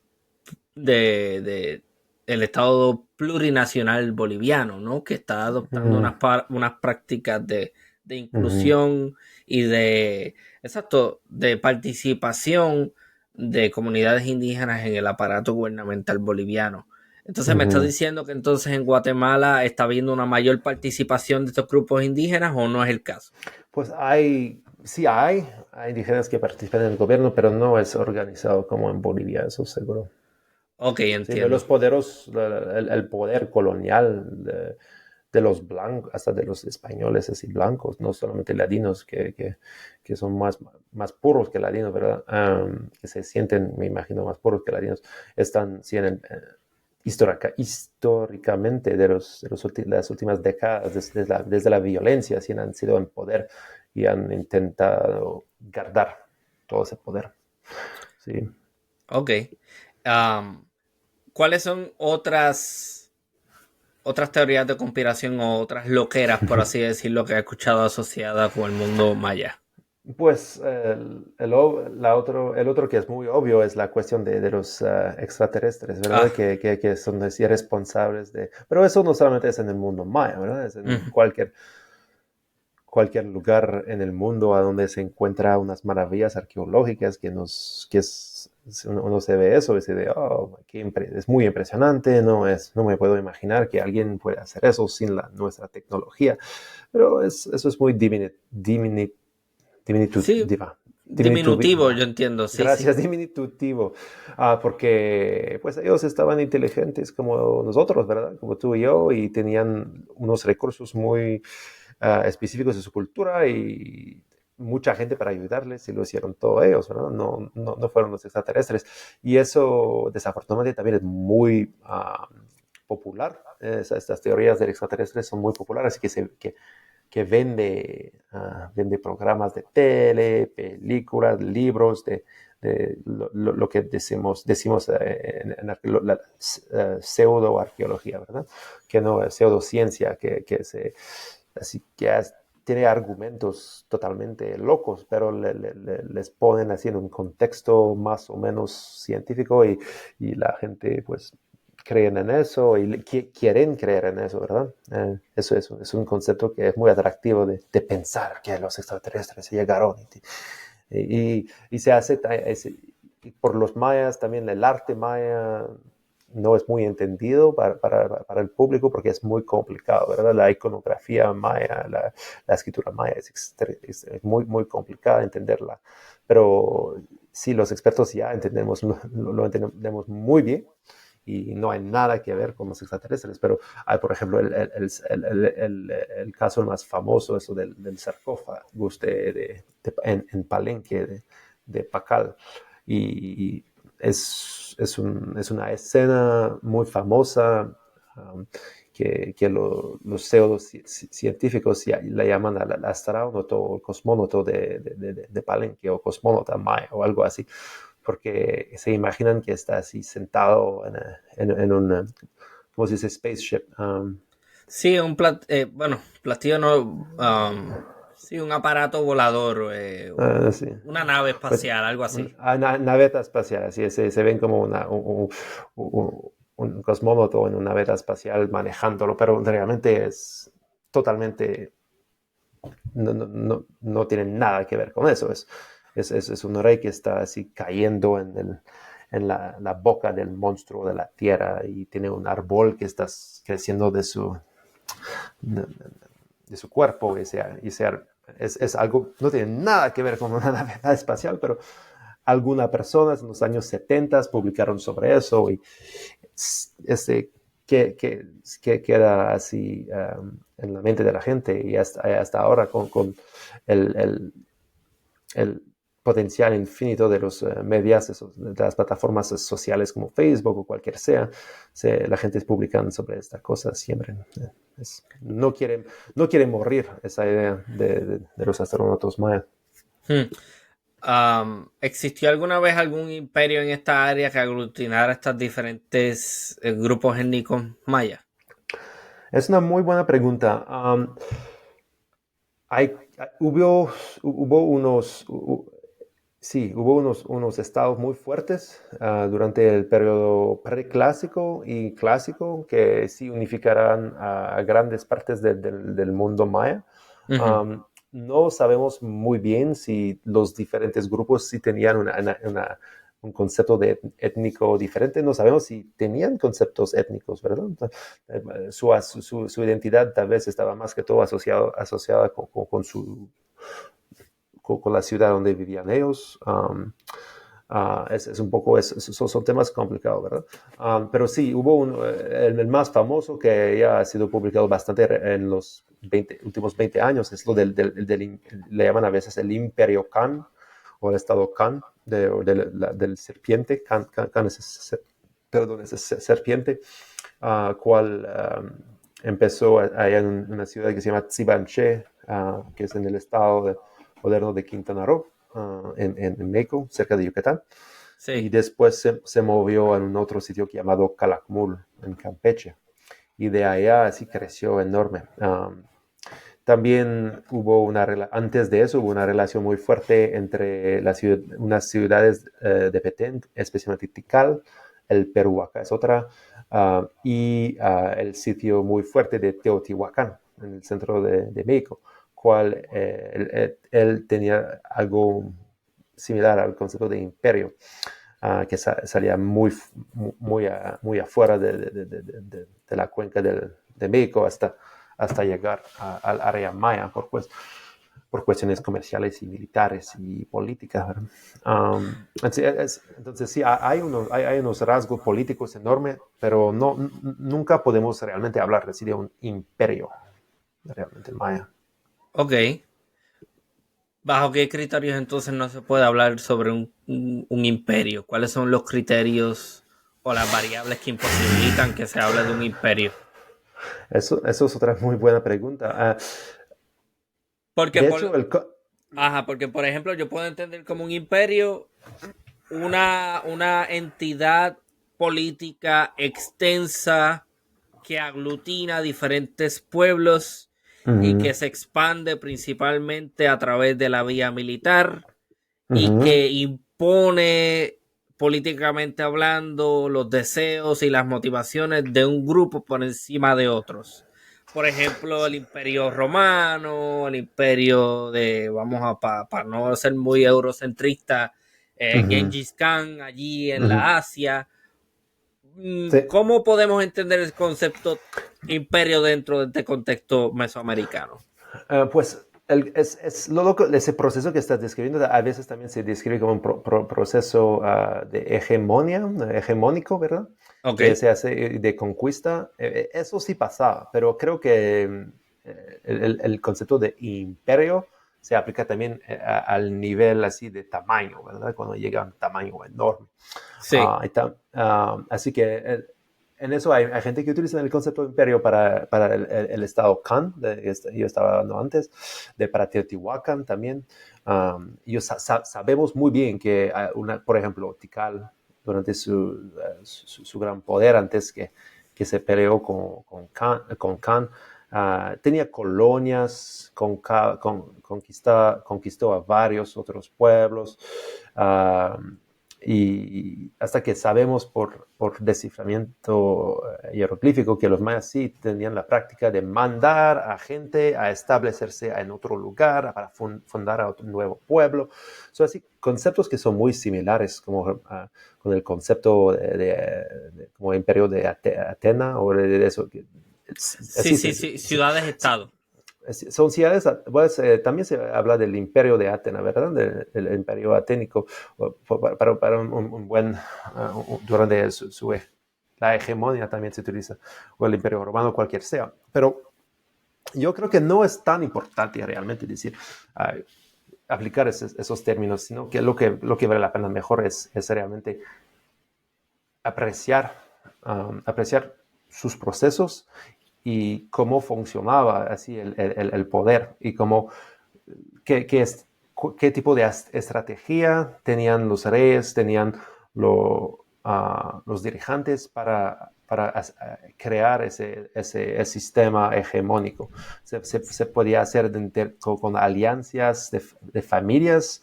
de el Estado plurinacional boliviano, ¿no? Que está adoptando ujú, unas prácticas de ujú, inclusión y exacto, de participación de comunidades indígenas en el aparato gubernamental boliviano. Entonces me estás ujú. diciendo que entonces en Guatemala está habiendo una mayor participación de estos grupos indígenas o no es el caso. Pues sí hay indígenas que participan en el gobierno, pero no es organizado como en Bolivia, eso seguro. Ok, Sí, los entiendo. poderos, el poder colonial de los blancos, hasta de los españoles así blancos, no solamente ladinos, que son más puros que ladinos, ¿verdad? Que se sienten, me imagino, más puros que ladinos, están, sí, históricamente las últimas décadas, desde la violencia, sí han sido en poder y han intentado guardar todo ese poder. Sí. Ok. Um, ¿Cuáles son otras teorías de conspiración o otras loqueras, por así decirlo, que he escuchado asociadas con el mundo maya? Pues el otro que es muy obvio es la cuestión de los extraterrestres, ¿verdad? Ah, Que son así responsables de... Pero eso no solamente es en el mundo maya, ¿verdad? Es en ujú. cualquier lugar en el mundo a donde se encuentra unas maravillas arqueológicas uno se ve eso y se ve, oh, es muy impresionante, no me puedo imaginar que alguien pueda hacer eso sin nuestra tecnología, pero eso es muy Sí, diminutivo, diminutivo, yo entiendo, sí, sí. gracias, diminutivo, porque pues ellos estaban inteligentes como nosotros, ¿verdad? Como tú y yo, y tenían unos recursos muy específicos de su cultura y mucha gente para ayudarles y lo hicieron todos ellos, ¿verdad? No fueron los extraterrestres. Y eso desafortunadamente también es muy popular. Estas teorías del extraterrestre son muy populares, que vende programas de tele, películas, libros, de lo que decimos la pseudoarqueología, ¿verdad? Que no es pseudociencia, así que tiene argumentos totalmente locos, pero les ponen así en un contexto más o menos científico y la gente pues creen en eso y quieren creer en eso, ¿verdad? Eso es un concepto que es muy atractivo de pensar que los extraterrestres llegaron y se hace por los mayas también. El arte maya no es muy entendido para el público porque es muy complicado, ¿verdad? La iconografía maya, la escritura maya es muy, muy complicada entenderla, pero sí, los expertos ya entendemos, lo entendemos muy bien y no hay nada que ver con los extraterrestres, pero hay, por ejemplo, el caso más famoso, eso del sarcófago en Palenque de Pacal, y es una escena muy famosa, um, que los pseudocientíficos la llaman al astronauta o cosmónauta de Palenque o cosmónauta maya o algo así, porque se imaginan que está así sentado en un, ¿cómo se dice? Spaceship. Sí, bueno, platillo no, sí, un aparato volador, Sí. una nave Pues espacial, algo así. naveta espacial, así se ven como un cosmónato en una naveta espacial manejándolo, pero realmente es totalmente, no tiene nada que ver con eso. Es un rey que está así cayendo en la boca del monstruo de la tierra y tiene un árbol que está creciendo de su cuerpo. Es algo, no tiene nada que ver con una nave espacial, pero algunas personas en los años 70 publicaron sobre eso y este, que queda así en la mente de la gente y hasta ahora con el, el, el potencial infinito de los medios, de las plataformas sociales como Facebook o cualquier sea, la gente es publicando sobre estas cosas siempre. No quiere morir esa idea de los astronautas mayas. Hmm. ¿Existió alguna vez algún imperio en esta área que aglutinara estos diferentes grupos étnicos mayas? Es una muy buena pregunta. Hay, hubo unos estados muy fuertes durante el periodo preclásico y clásico que sí unificarán a grandes partes del mundo maya. Ujú. No sabemos muy bien si los diferentes grupos sí tenían un concepto de étnico diferente. No sabemos si tenían conceptos étnicos, ¿verdad? Su identidad tal vez estaba más que todo asociada con la ciudad donde vivían ellos. Es un poco, son temas complicados, ¿verdad? Pero sí, hubo el más famoso que ya ha sido publicado bastante en los últimos 20 años, es lo le llaman a veces el Imperio Kan o el Estado Kan del serpiente. Kan perdón, es serpiente, cual empezó allá en una ciudad que se llama Tsibanché, que es en el estado moderno de Quintana Roo, en México, cerca de Yucatán. Y Sí. después se movió a un otro sitio llamado Calakmul, en Campeche. Y de allá así creció enorme. También antes de eso hubo una relación muy fuerte entre unas ciudades de Petén, especialmente Tikal, el Peruaca es otra, y el sitio muy fuerte de Teotihuacán, en el centro de México, cual él tenía algo similar al concepto de imperio, que salía muy afuera de la cuenca de México hasta llegar al área maya por cuestiones comerciales y militares y políticas. Entonces sí, hay unos rasgos políticos enormes, pero nunca podemos realmente hablar de un imperio realmente maya. Ok. ¿Bajo qué criterios entonces no se puede hablar sobre un imperio? ¿Cuáles son los criterios o las variables que imposibilitan que se hable de un imperio? Eso es otra muy buena pregunta. Porque De hecho, porque por ejemplo yo puedo entender como un imperio una entidad política extensa que aglutina diferentes pueblos y ujú, que se expande principalmente a través de la vía militar y ujú, que impone políticamente hablando los deseos y las motivaciones de un grupo por encima de otros. Por ejemplo, el Imperio Romano, el Imperio vamos a, para no ser muy eurocentrista, ujú, Gengis Khan allí en ujú. la Asia. Sí. ¿Cómo podemos entender el concepto imperio dentro de este contexto mesoamericano? Pues es lo loco, ese proceso que estás describiendo, a veces también se describe como un proceso de hegemonía, hegemónico, ¿verdad? Ok. Que se hace de conquista. Eso sí pasaba, pero creo que el concepto de imperio se aplica también al nivel así de tamaño, ¿verdad? Cuando llega a un tamaño enorme. Sí. Así que en eso hay gente que utiliza el concepto de imperio para el estado Kan, yo estaba hablando antes, para Teotihuacán también. Sabemos muy bien que, por ejemplo, Tikal, durante su gran poder, antes que se peleó con Kan, tenía colonias, conquistó a varios otros pueblos. Y hasta que sabemos por desciframiento hieroglífico que los mayas sí tenían la práctica de mandar a gente a establecerse en otro lugar para fundar a otro nuevo pueblo. Son así conceptos que son muy similares como con el concepto como imperio de Atena o de eso. Sí, sí, sí, ciudades-estado. Son ciudades, pues, también se habla del imperio de Atenas, ¿verdad? Del imperio aténico, para un buen, durante la hegemonía también se utiliza, o el imperio romano, cualquier sea. Pero yo creo que no es tan importante realmente decir, aplicar esos términos, sino que lo que vale la pena mejor es realmente apreciar, apreciar sus procesos y cómo funcionaba así el poder y qué, qué, qué tipo de estrategia tenían los reyes, tenían los dirigentes para crear ese sistema hegemónico. Se podía hacer con alianzas de familias,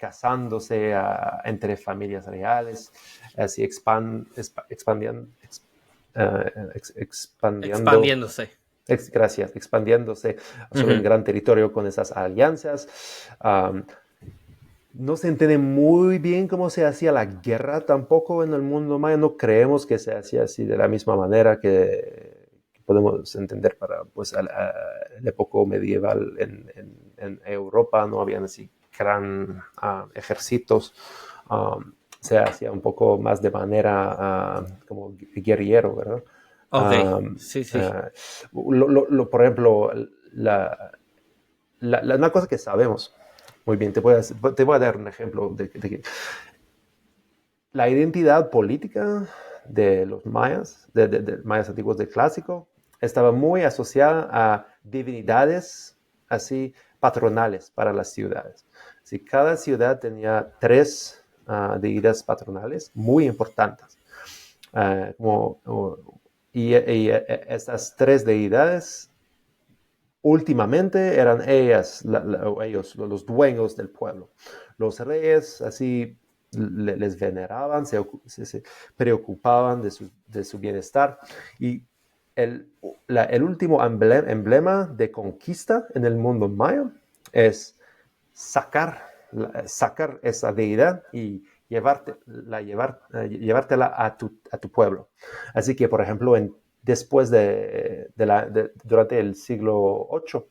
casándose entre familias reales, así expandiendo, Expandiéndose. gracias, expandiéndose sobre un gran territorio con esas alianzas. No se entiende muy bien cómo se hacía la guerra tampoco en el mundo maya. No creemos que se hacía así de la misma manera que podemos entender para pues, la época medieval en Europa. No habían así gran ejércitos. Se hacía un poco más de manera como guerrillero, ¿verdad? Ok, sí, sí. Por ejemplo, una cosa que sabemos muy bien, te voy a dar un ejemplo de que la identidad política de los mayas, de mayas antiguos del clásico, estaba muy asociada a divinidades así patronales para las ciudades. Si cada ciudad tenía tres deidades patronales muy importantes. Y estas tres deidades últimamente eran ellos, los dueños del pueblo. Los reyes así les veneraban, se preocupaban de su bienestar. Y el último emblema de conquista en el mundo maya es sacar esa deidad y llevártela a tu pueblo. Así que, por ejemplo, después durante el siglo VIII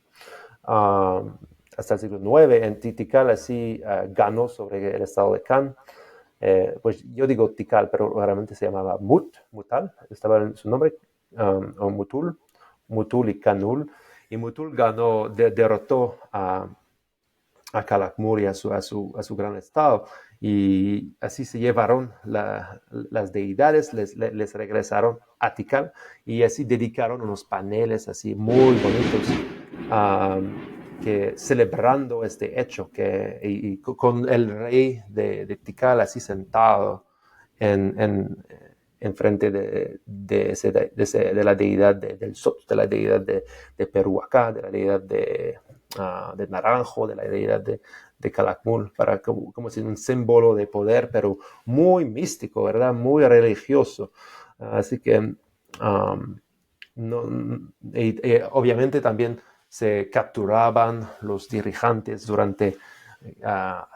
hasta el siglo IX, en Tikal así ganó sobre el estado de Kan. Pues yo digo Tikal, pero realmente se llamaba Mutal, estaba en su nombre, o Mutul y Kanul. Y Mutul derrotó a Calakmul y a su gran estado. Y así se llevaron las deidades, les regresaron a Tikal y así dedicaron unos paneles así muy bonitos celebrando este hecho y con el rey de Tikal así sentado en frente de la deidad del Sot, de la deidad de Peruacá, de la deidad de Naranjo, de la deidad de Calakmul, como si un símbolo de poder, pero muy místico, ¿verdad? Muy religioso. Así que, obviamente también se capturaban los dirigentes durante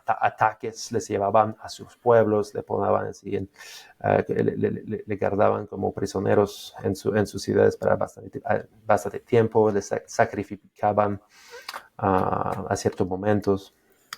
ataques, les llevaban a sus pueblos, le ponían así, le guardaban como prisioneros en sus ciudades para bastante tiempo, les sacrificaban a ciertos momentos,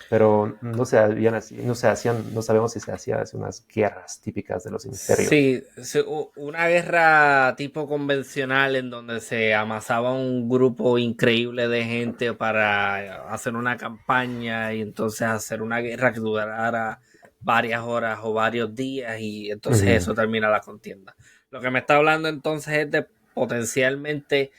pero no sabemos si se hacían unas guerras típicas de los imperios. Sí, sí, una guerra tipo convencional en donde se amasaba un grupo increíble de gente para hacer una campaña y entonces hacer una guerra que durara varias horas o varios días y entonces eso termina la contienda. Lo que me está hablando entonces es de potencialmente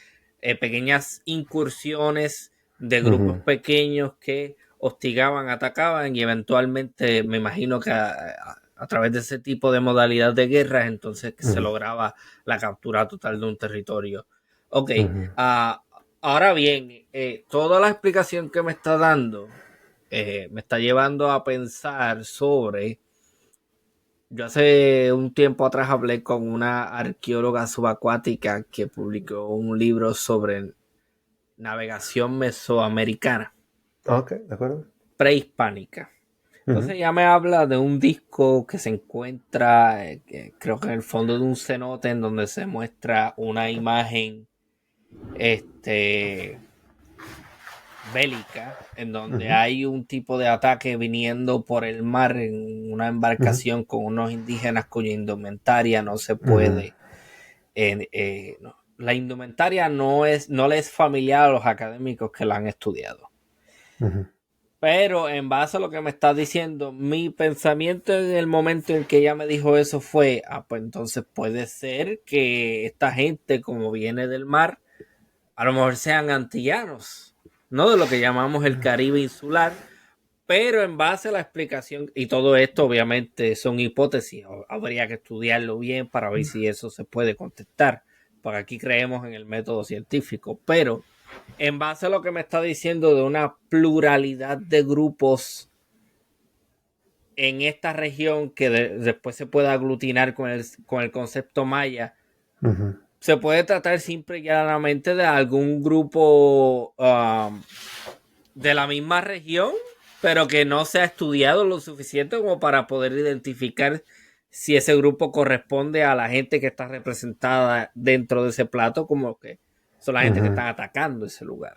pequeñas incursiones de grupos pequeños que hostigaban, atacaban y eventualmente me imagino que a través de ese tipo de modalidad de guerras entonces se lograba la captura total de un territorio. Ok, ahora bien, toda la explicación que me está dando me está llevando a pensar sobre. Yo hace un tiempo atrás hablé con una arqueóloga subacuática que publicó un libro sobre navegación mesoamericana Ok, de acuerdo. prehispánica. Entonces ella me habla de un disco que se encuentra, creo que en el fondo de un cenote, en donde se muestra una imagen este, bélica, en donde hay un tipo de ataque viniendo por el mar en una embarcación con unos indígenas cuya indumentaria no se puede. No, la indumentaria no le es familiar a los académicos que la han estudiado. Pero en base a lo que me estás diciendo, mi pensamiento en el momento en que ella me dijo eso fue, pues entonces puede ser que esta gente, como viene del mar, a lo mejor sean antillanos, ¿no? De lo que llamamos el Caribe insular, pero en base a la explicación, y todo esto obviamente son hipótesis, habría que estudiarlo bien para ver si eso se puede contestar, porque aquí creemos en el método científico, pero en base a lo que me está diciendo de una pluralidad de grupos en esta región que después se puede aglutinar con el concepto maya, se puede tratar simple y llanamente de algún grupo de la misma región, pero que no se ha estudiado lo suficiente como para poder identificar si ese grupo corresponde a la gente que está representada dentro de ese plato, como que son la gente que están atacando ese lugar.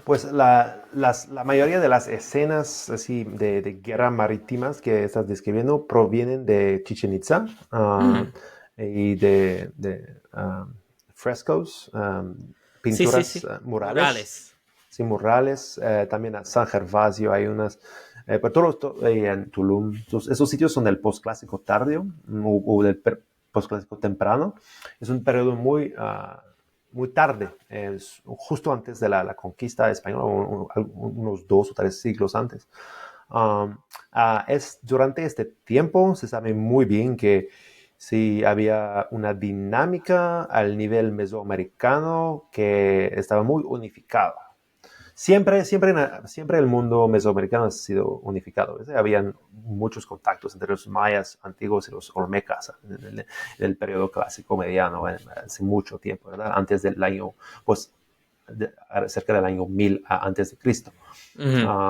Pues la mayoría de las escenas así de guerra marítimas que estás describiendo provienen de Chichen Itza y de frescos, pinturas Sí. murales. Sí, murales. También a San Gervasio hay unas. Pero en Tulum, esos sitios son del posclásico tardío o del posclásico temprano. Es un periodo muy tarde, justo antes de la conquista española, unos 2 o 3 siglos antes. Durante este tiempo se sabe muy bien que sí había una dinámica al nivel mesoamericano que estaba muy unificada. Siempre el mundo mesoamericano ha sido unificado. Habían muchos contactos entre los mayas antiguos y los olmecas en el periodo clásico mediano, hace mucho tiempo, ¿verdad? Antes del año, pues, cerca del año 1000 antes de Cristo.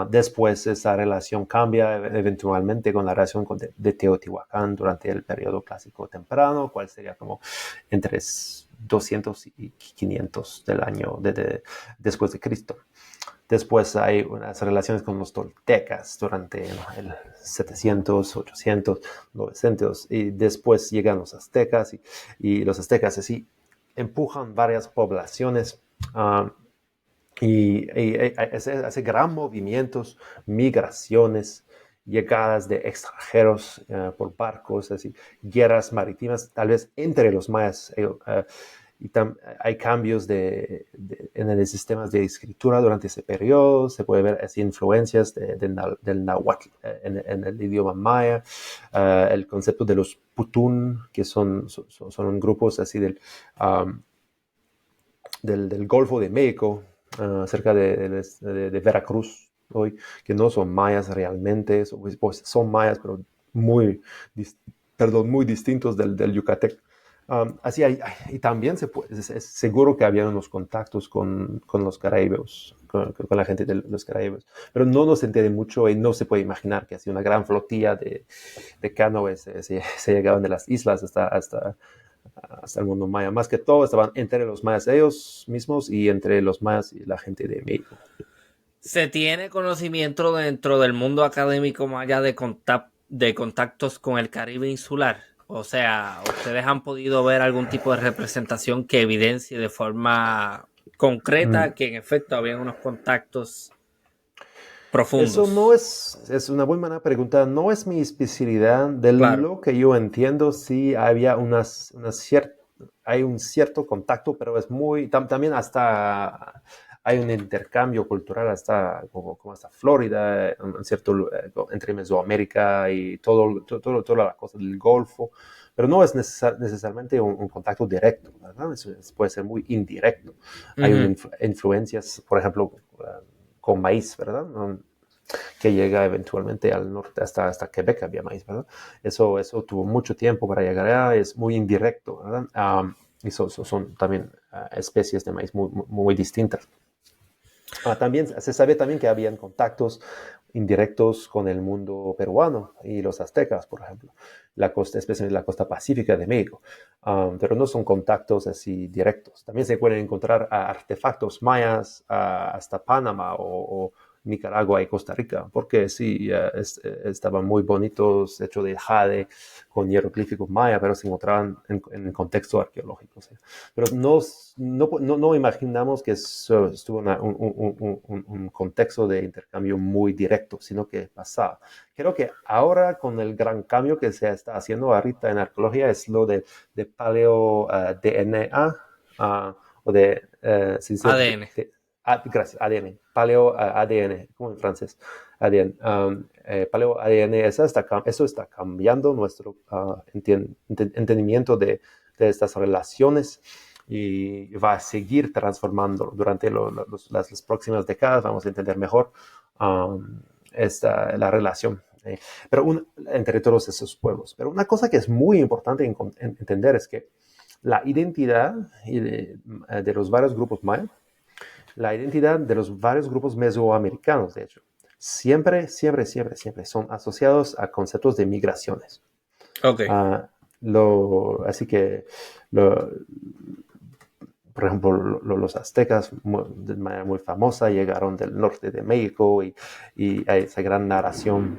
Después esa relación cambia eventualmente con la relación de Teotihuacán durante el periodo clásico temprano, cual sería como entre 200 y 500 del año después de Cristo. Después hay unas relaciones con los toltecas durante el 700, 800, 900 y después llegan los aztecas y los aztecas así empujan varias poblaciones y hace gran movimientos, migraciones, llegadas de extranjeros por barcos, así, guerras marítimas, tal vez entre los mayas. Y hay cambios en los sistemas de escritura durante ese periodo. Se puede ver así influencias del náhuatl en el idioma maya. El concepto de los putún, que son grupos así del Golfo de México, cerca de Veracruz, hoy, que no son mayas realmente, pues son mayas, pero muy, muy distintos del Yucatec. Así y también es seguro que había unos contactos con los caraíbes, con la gente de los caraíbes, pero no nos enteré mucho y no se puede imaginar que así una gran flotilla de canoes se llegaban de las islas hasta el mundo maya. Más que todo estaban entre los mayas ellos mismos y entre los mayas y la gente de México. ¿Se tiene conocimiento dentro del mundo académico maya de contactos con el Caribe insular? O sea, ¿ustedes han podido ver algún tipo de representación que evidencie de forma concreta que en efecto habían unos contactos? Eso no profundos. es una buena pregunta, no es mi especialidad. De Claro. lo que yo entiendo, sí había hay un cierto contacto, pero es también hasta hay un intercambio cultural hasta como hasta Florida, en cierto entre Mesoamérica y toda la cosa del Golfo, pero no es necesariamente un contacto directo, ¿verdad? Puede ser muy indirecto. Hay Ujú. influencias, por ejemplo, con maíz, ¿verdad? Que llega eventualmente al norte, hasta Quebec había maíz, ¿verdad? Eso tuvo mucho tiempo para llegar allá, es muy indirecto, ¿verdad? Y son también especies de maíz muy distintas. También se sabe también que habían contactos indirectos con el mundo peruano y los aztecas, por ejemplo, especialmente la costa pacífica de México, pero no son contactos así directos. También se pueden encontrar artefactos mayas hasta Panamá o Nicaragua y Costa Rica, porque sí, estaban muy bonitos, hechos de jade, con hieroglíficos maya, pero se encontraban en contexto arqueológico. ¿Sí? Pero no imaginamos que estuvo un contexto de intercambio muy directo, sino que pasaba. Creo que ahora con el gran cambio que se está haciendo ahorita en arqueología es lo de paleo DNA o se dice ADN. gracias, ADN, paleo ADN, como en francés, ADN. Paleo ADN, eso está cambiando nuestro entendimiento de estas relaciones y va a seguir transformando durante las próximas décadas. Vamos a entender mejor la relación entre todos esos pueblos. Pero una cosa que es muy importante entender es que la identidad de los varios grupos maya, la identidad de los varios grupos mesoamericanos, de hecho, siempre son asociados a conceptos de migraciones. Ok. Uh, Así que por ejemplo, los aztecas de manera muy famosa llegaron del norte de México y hay esa gran narración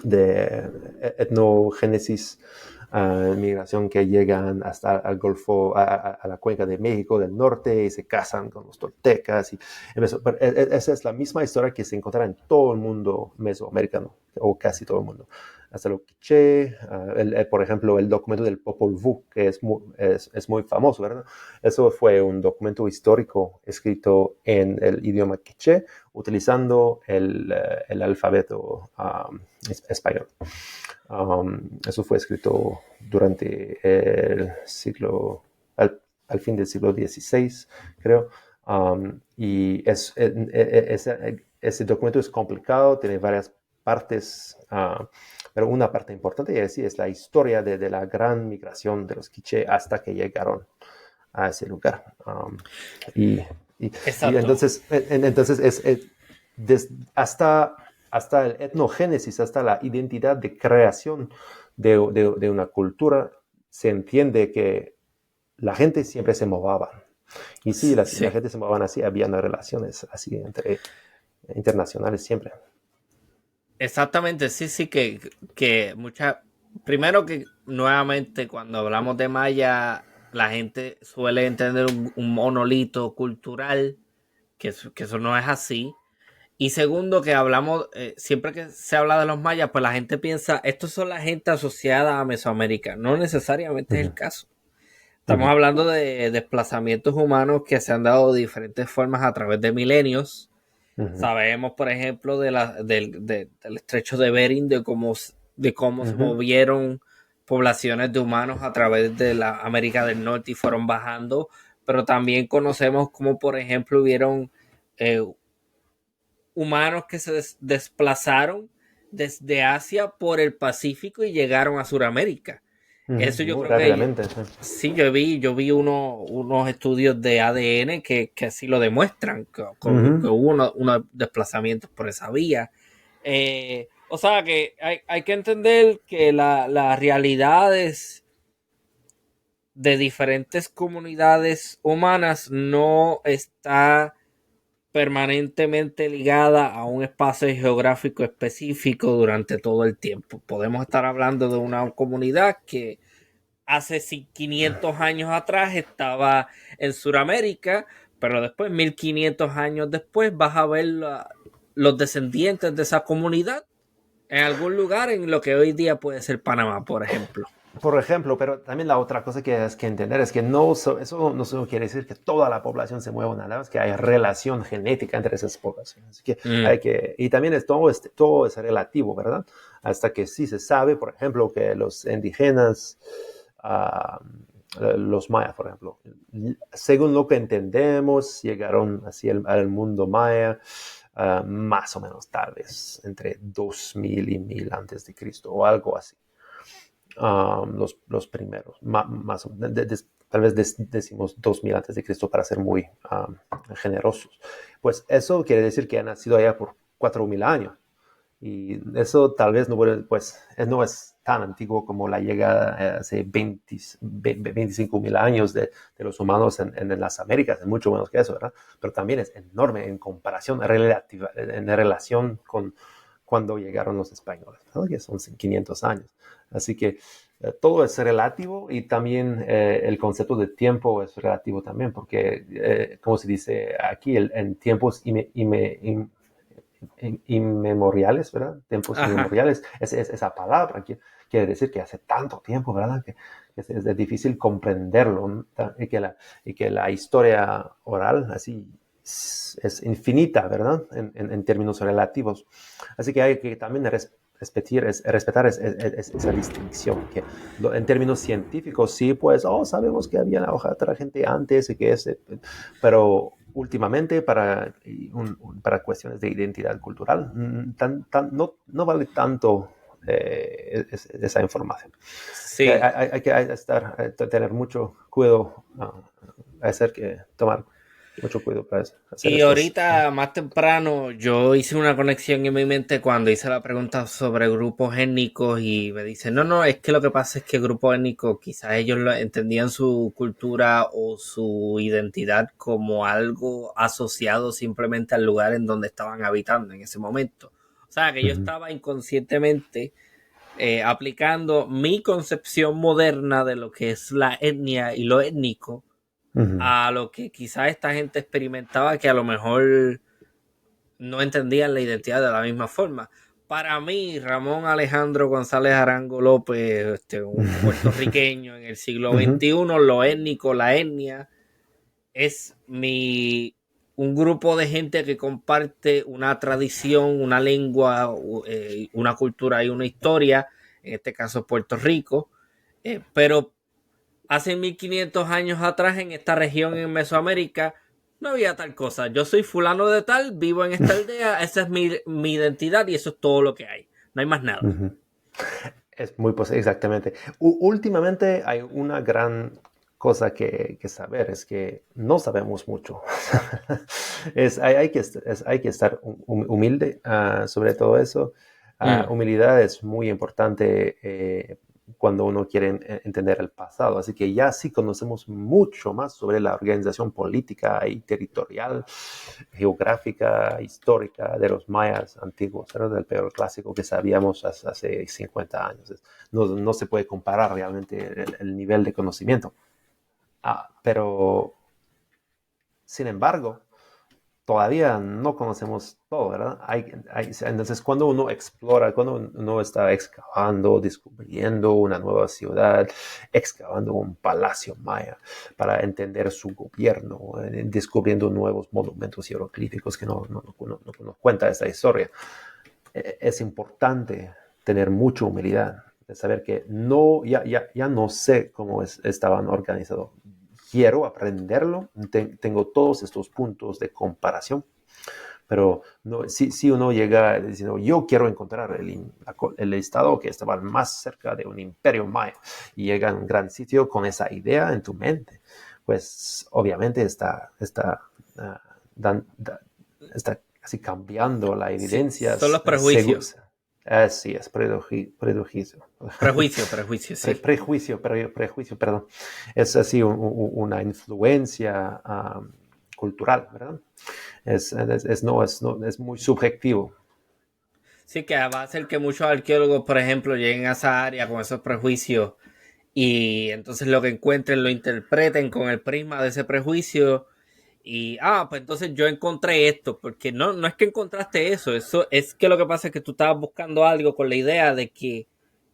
de etnogénesis, migración que llegan hasta el Golfo, a la cuenca de México del norte y se casan con los toltecas. Esa es la misma historia que se encuentra en todo el mundo mesoamericano, o casi todo el mundo. Hasta lo quiché, por ejemplo, el documento del Popol Vuh, que es muy famoso, ¿verdad? Eso fue un documento histórico escrito en el idioma quiché, utilizando el alfabeto español. Eso fue escrito durante al fin del siglo XVI, creo. Ese documento es complicado, tiene varias partes, pero una parte importante es la historia de la gran migración de los quiché hasta que llegaron a ese lugar. Y, y, y Exacto. entonces hasta, hasta el etnogénesis, hasta la identidad de creación de una cultura, se entiende que la gente siempre se movaba. Y sí, la Sí. gente se movaba así, había relaciones así internacionales siempre. Exactamente, sí, sí, que muchas. Primero que nuevamente cuando hablamos de Maya, la gente suele entender un monolito cultural, que eso no es así. Y segundo, que hablamos, siempre que se habla de los mayas, pues la gente piensa, estos son la gente asociada a Mesoamérica. No necesariamente es Ujú, el caso. Estamos ujú, hablando de desplazamientos humanos que se han dado de diferentes formas a través de milenios. ujú, Sabemos, por ejemplo, del estrecho de Bering, de cómo se ujú, movieron poblaciones de humanos a través de la América del Norte y fueron bajando, pero también conocemos cómo, por ejemplo, hubieron eh, humanos que se desplazaron desde Asia por el Pacífico y llegaron a Sudamérica. Eso yo muy creo que rápidamente. sí, yo vi unos estudios de ADN que así lo demuestran, que Ujú, hubo unos desplazamientos por esa vía. O sea que hay que entender que las realidades de diferentes comunidades humanas no está permanentemente ligada a un espacio geográfico específico durante todo el tiempo. Podemos estar hablando de una comunidad que hace 500 años atrás estaba en Sudamérica, pero después, 1500 años después, vas a ver los descendientes de esa comunidad en algún lugar en lo que hoy día puede ser Panamá, por ejemplo. Por ejemplo, pero también la otra cosa que hay que entender es que no, eso no solo quiere decir que toda la población se mueva una vez, que hay relación genética entre esas poblaciones. Así que hay que, y también todo es relativo, ¿verdad? Hasta que sí se sabe, por ejemplo, que los indígenas, los mayas, por ejemplo, según lo que entendemos, llegaron así al mundo maya. Más o menos tal vez entre 2000 y 1000 antes de Cristo o algo así. Los primeros, más tal vez decimos 2000 antes de Cristo para ser muy generosos. Pues eso quiere decir que han nacido allá por 4000 años. Y eso tal vez pues, no es tan antiguo como la llegada hace 25,000 años de los humanos en las Américas, es mucho menos que eso, ¿verdad? Pero también es enorme en comparación, relativa, en relación con cuando llegaron los españoles, ¿no? Que son 500 años. Así que todo es relativo y también el concepto de tiempo es relativo también, porque, como se dice aquí, en tiempos inmemoriales, ¿verdad? Tiempos inmemoriales, esa palabra quiere decir que hace tanto tiempo, ¿verdad? Que es difícil comprenderlo, ¿no? y que la historia oral así es infinita, ¿verdad? En términos relativos. Así que hay que también respetar esa distinción, que en términos científicos sí, pues, sabemos que había otra gente antes y que pero últimamente para cuestiones de identidad cultural no vale tanto esa información. Sí. Hay que tener mucho cuidado, tomar mucho cuidado para hacer Y estas. ahorita, más temprano, yo hice una conexión en mi mente cuando hice la pregunta sobre grupos étnicos y me dicen, no, es que lo que pasa es que grupos étnicos, quizás ellos entendían su cultura o su identidad como algo asociado simplemente al lugar en donde estaban habitando en ese momento. O sea, que yo estaba inconscientemente aplicando mi concepción moderna de lo que es la etnia y lo étnico a lo que quizás esta gente experimentaba, que a lo mejor no entendían la identidad de la misma forma. Para mí, Ramón Alejandro González Arango López, un puertorriqueño en el siglo XXI, lo étnico, la etnia, es un grupo de gente que comparte una tradición, una lengua, una cultura y una historia, en este caso Puerto Rico, pero hace 1500 años atrás en esta región en Mesoamérica no había tal cosa. Yo soy fulano de tal, vivo en esta aldea, esa es mi identidad y eso es todo lo que hay. No hay más nada. Es muy posible, exactamente. Últimamente hay una gran cosa que saber, es que no sabemos mucho. Hay que estar humilde sobre todo eso. Humildad es muy importante cuando uno quiere entender el pasado. Así que ya sí conocemos mucho más sobre la organización política y territorial, geográfica, histórica de los mayas antiguos, ¿no? Del periodo clásico que sabíamos hace 50 años. No se puede comparar realmente el nivel de conocimiento. Pero, sin embargo, todavía no conocemos todo, ¿verdad? Entonces, cuando uno explora, cuando uno está excavando, descubriendo una nueva ciudad, excavando un palacio maya para entender su gobierno, descubriendo nuevos monumentos hieroglíficos que no nos cuenta esta historia, es importante tener mucha humildad, de saber que ya no sé cómo estaban organizados. Quiero aprenderlo, tengo todos estos puntos de comparación, pero si uno llega diciendo, yo quiero encontrar el estado que estaba más cerca de un imperio maya, y llega a un gran sitio con esa idea en tu mente, pues obviamente está así cambiando la Sí, evidencia. son los prejuicios. Así es, prejuicio. Prejuicio, sí. Prejuicio, perdón. Es así una influencia cultural, ¿verdad? Es muy subjetivo. Sí, que va a hacer que muchos arqueólogos, por ejemplo, lleguen a esa área con esos prejuicios y entonces lo que encuentren lo interpreten con el prisma de ese prejuicio Y, pues entonces yo encontré esto, porque no es que encontraste eso es que lo que pasa es que tú estabas buscando algo con la idea de que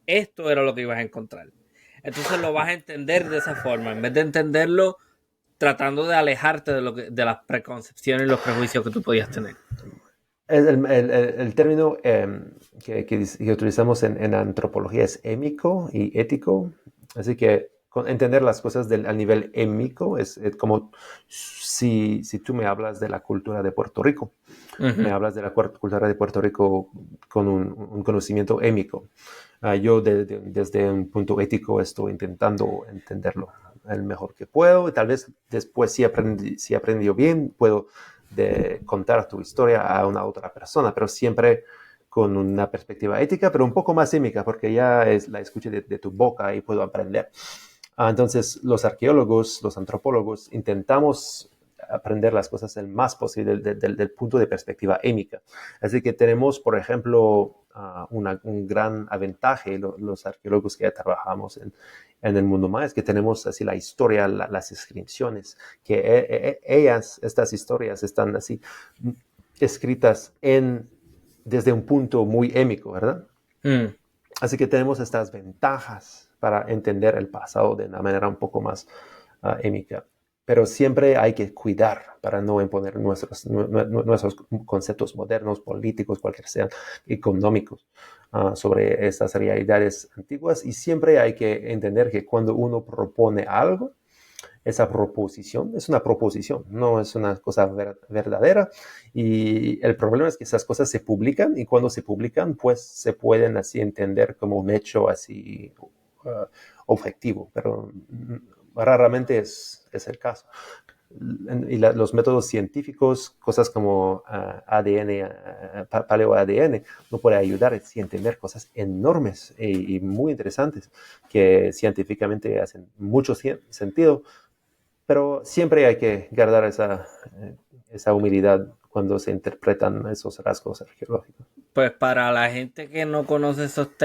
esto era lo que ibas a encontrar. Entonces lo vas a entender de esa forma, en vez de entenderlo tratando de alejarte de las preconcepciones y los prejuicios que tú podías tener. El término que utilizamos en antropología es émico y ético, así que entender las cosas a nivel émico es como si tú me hablas de la cultura de Puerto Rico, me hablas de la cultura de Puerto Rico con un conocimiento émico. Yo desde un punto ético estoy intentando entenderlo el mejor que puedo y tal vez después si aprendió bien puedo contar tu historia a una otra persona, pero siempre con una perspectiva ética, pero un poco más émica, porque ya la escuché de tu boca y puedo aprender. Entonces, los arqueólogos, los antropólogos, intentamos aprender las cosas el más posible del punto de perspectiva émica. Así que tenemos, por ejemplo, un gran aventaje, los arqueólogos que ya trabajamos en el mundo maya, es que tenemos así la historia, las inscripciones, que estas historias están así escritas desde un punto muy émico, ¿verdad? Así que tenemos estas ventajas para entender el pasado de una manera un poco más émica. Pero siempre hay que cuidar para no imponer nuestros conceptos modernos, políticos, cualquier sean, económicos, sobre estas realidades antiguas. Y siempre hay que entender que cuando uno propone algo, esa proposición es una proposición, no es una cosa verdadera. Y el problema es que esas cosas se publican y cuando se publican, pues se pueden así entender como un hecho así objetivo, pero raramente es el caso. Y los métodos científicos, cosas como ADN, paleo-ADN, no puede ayudar a entender cosas enormes y muy interesantes que científicamente hacen mucho sentido, pero siempre hay que guardar esa humildad cuando se interpretan esos rasgos arqueológicos. Pues para la gente que no conoce esos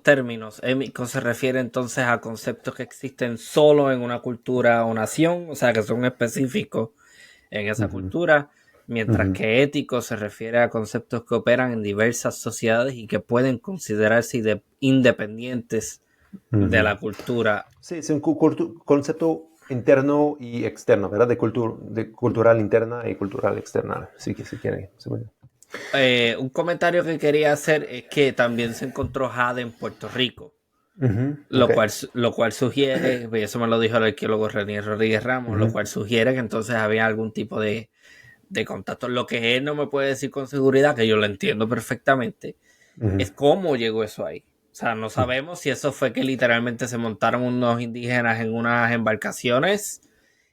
términos, émico se refiere entonces a conceptos que existen solo en una cultura o nación, o sea, que son específicos en esa cultura, mientras que ético se refiere a conceptos que operan en diversas sociedades y que pueden considerarse independientes de la cultura. Sí, es un concepto interno y externo, ¿verdad? De cultural interna y cultural externa, sí que si quieren. Un comentario que quería hacer es que también se encontró jade en Puerto Rico. Okay. Lo cual sugiere, eso me lo dijo el arqueólogo René Rodríguez Ramos, lo cual sugiere que entonces había algún tipo de contacto. Lo que él no me puede decir con seguridad, que yo lo entiendo perfectamente, es cómo llegó eso ahí. O sea, no sabemos si eso fue que literalmente se montaron unos indígenas en unas embarcaciones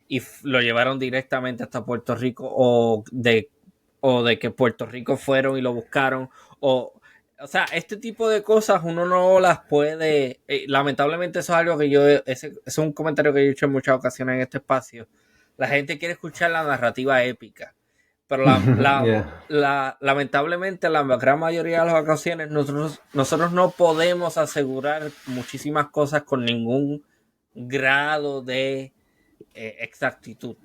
y lo llevaron directamente hasta Puerto Rico o de que Puerto Rico fueron y lo buscaron o sea, este tipo de cosas uno no las puede, lamentablemente eso es algo que ese es un comentario que yo he hecho en muchas ocasiones en este espacio. La gente quiere escuchar la narrativa épica, pero Yeah. lamentablemente la gran mayoría de las ocasiones nosotros no podemos asegurar muchísimas cosas con ningún grado de exactitud.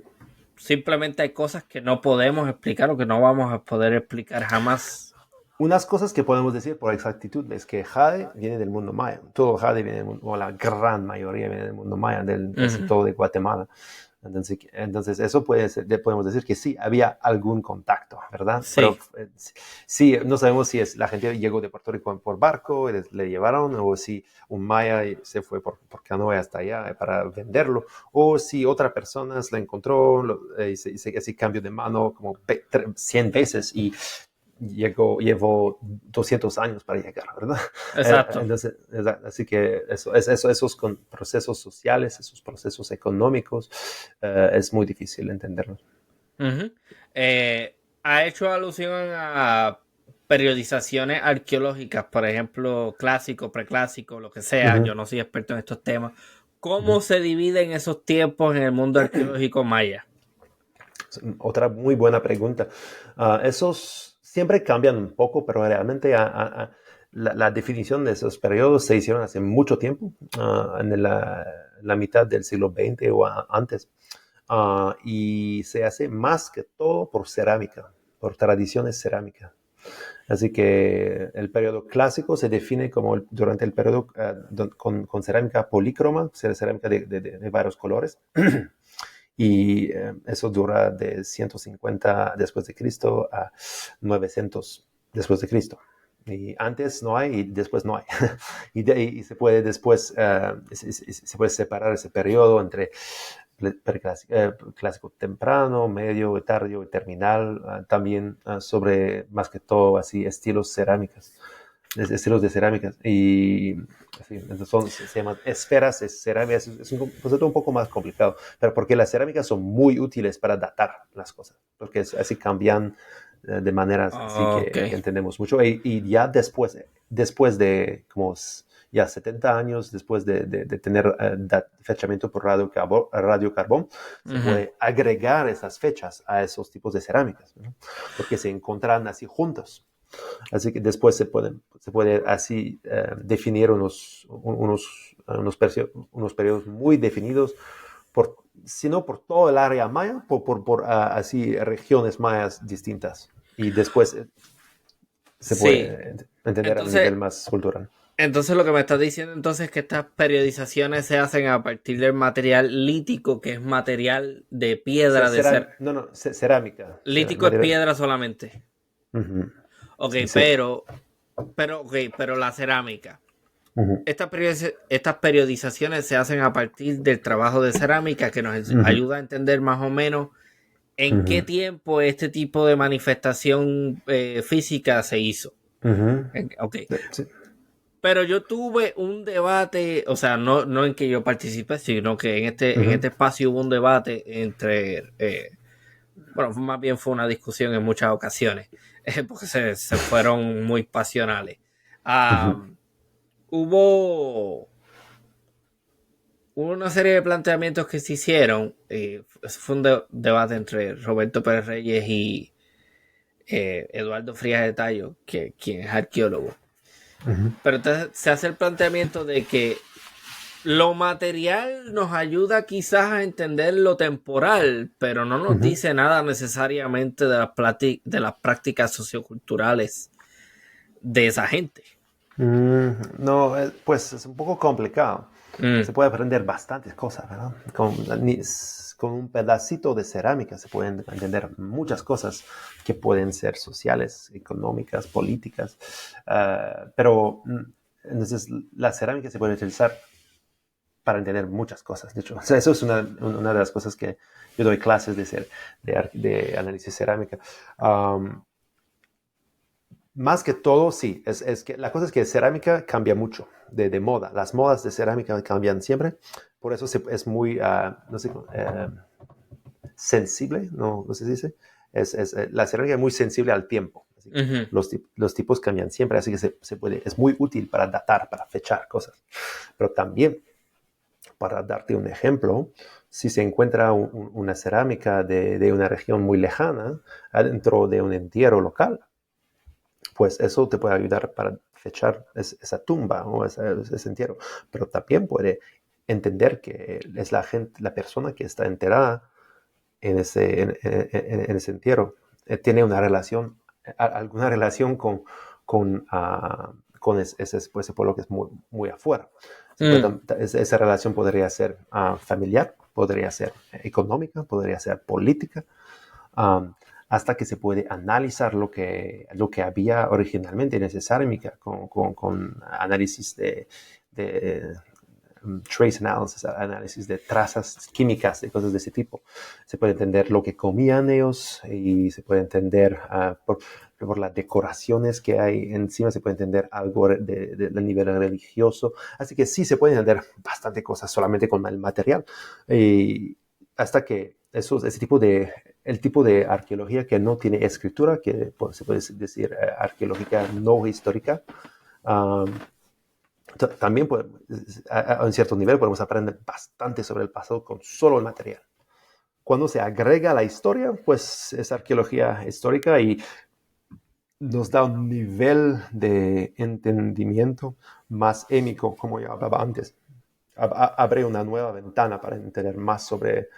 Simplemente hay cosas que no podemos explicar o que no vamos a poder explicar jamás. Unas cosas que podemos decir por exactitud es que jade viene del mundo maya. Todo jade viene del mundo, o la gran mayoría viene del mundo maya, casi todo de Guatemala. Entonces eso podemos decir que sí, había algún contacto, ¿verdad? Sí. Pero sí, no sabemos si la gente llegó de Puerto Rico por barco, y le llevaron, o si un maya se fue por canoa hasta allá para venderlo, o si otra persona la encontró y así cambió de mano como 100 veces y llevó 200 años para llegar, ¿verdad? Exacto. Entonces, así que esos procesos sociales, esos procesos económicos, es muy difícil entenderlos. Ha hecho alusión a periodizaciones arqueológicas, por ejemplo, clásico, preclásico, lo que sea. Yo no soy experto en estos temas. ¿Cómo se dividen esos tiempos en el mundo arqueológico maya? Otra muy buena pregunta. Esos siempre cambian un poco, pero realmente la definición de esos periodos se hicieron hace mucho tiempo, en la mitad del siglo XX o antes. y se hace más que todo por cerámica, por tradiciones cerámicas. Así que el periodo clásico se define como durante el periodo con cerámica polícroma, cerámica de varios colores. Y eso dura de 150 después de Cristo a 900 después de Cristo. Y antes no hay y después no hay. Y se puede después, se puede separar ese periodo entre clásico temprano, medio, tardío y terminal. También sobre, más que todo, así, estilos cerámicas. Estilos de cerámicas. Y así, entonces se llaman esferas, cerámicas. Es un concepto un poco más complicado, pero porque las cerámicas son muy útiles para datar las cosas, porque así cambian de maneras así Ok. que entendemos mucho. Y ya después de como ya 70 años después de tener fechamiento por radiocarbón, se Ujú. puede agregar esas fechas a esos tipos de cerámicas, ¿no? Porque se encuentran así juntos. Así que después se puede así definir unos periodos muy definidos, sino por todo el área maya, por así regiones mayas distintas. Y después se Sí. puede entender a Entonces, nivel más cultural. entonces lo que me estás diciendo entonces es que estas periodizaciones se hacen a partir del material lítico, que es material de piedra de ser. No, no, cerámica. Lítico es piedra solamente. Uh-huh. Ok, Sí. pero la cerámica. Uh-huh. Estas periodizaciones se hacen a partir del trabajo de cerámica que nos Uh-huh. ayuda a entender más o menos en qué Uh-huh. tiempo este tipo de manifestación física se hizo. Uh-huh. Ok. Sí. Pero yo tuve un debate, o sea, no en que yo participé, sino que en Uh-huh. este espacio hubo un debate entre, bueno, más bien fue una discusión en muchas ocasiones, porque se fueron muy pasionales. Uh-huh. Um, hubo una serie de planteamientos que se hicieron. Fue un debate entre Roberto Pérez Reyes y Eduardo Frías de Tallo, quien es arqueólogo. Uh-huh. Pero entonces se hace el planteamiento de que lo material nos ayuda quizás a entender lo temporal, pero no nos Uh-huh. dice nada necesariamente de las prácticas socioculturales de esa gente. No, pues es un poco complicado. Mm, Se puede aprender bastantes cosas, ¿verdad? Con un pedacito de cerámica se pueden entender muchas cosas que pueden ser sociales, económicas, políticas. Pero entonces la cerámica se puede utilizar para entender muchas cosas. De hecho, o sea, eso es una de las cosas que yo doy clases de análisis cerámica. Um, Más que todo, sí. Es que la cosa es que cerámica cambia mucho de moda. Las modas de cerámica cambian siempre. Por eso es muy, no sé, sensible, no se dice. La cerámica es muy sensible al tiempo. Así que ujú, los tipos cambian siempre, así que es muy útil para datar, para fechar cosas. Pero también, para darte un ejemplo, si se encuentra una cerámica de una región muy lejana adentro de un entierro local, pues eso te puede ayudar para fechar esa tumba o ese entierro, pero también puede entender que es la persona que está enterrada en ese entierro, tiene una relación, alguna relación con ese pueblo que es muy, muy afuera. mm, Esa relación podría ser familiar, podría ser económica, podría ser política, um, hasta que se puede analizar lo que había originalmente en esa cerámica con análisis de trace analysis, análisis de trazas químicas, de cosas de ese tipo. Se puede entender lo que comían ellos y se puede entender por las decoraciones que hay encima, se puede entender algo del nivel religioso. Así que sí, se puede entender bastante cosas solamente con el material. Y hasta que el tipo de arqueología que no tiene escritura, que se puede decir arqueológica no histórica, um, también a un cierto nivel podemos aprender bastante sobre el pasado con solo el material. Cuando se agrega la historia, pues es arqueología histórica y nos da un nivel de entendimiento más émico, como yo hablaba antes. Abre una nueva ventana para entender más sobre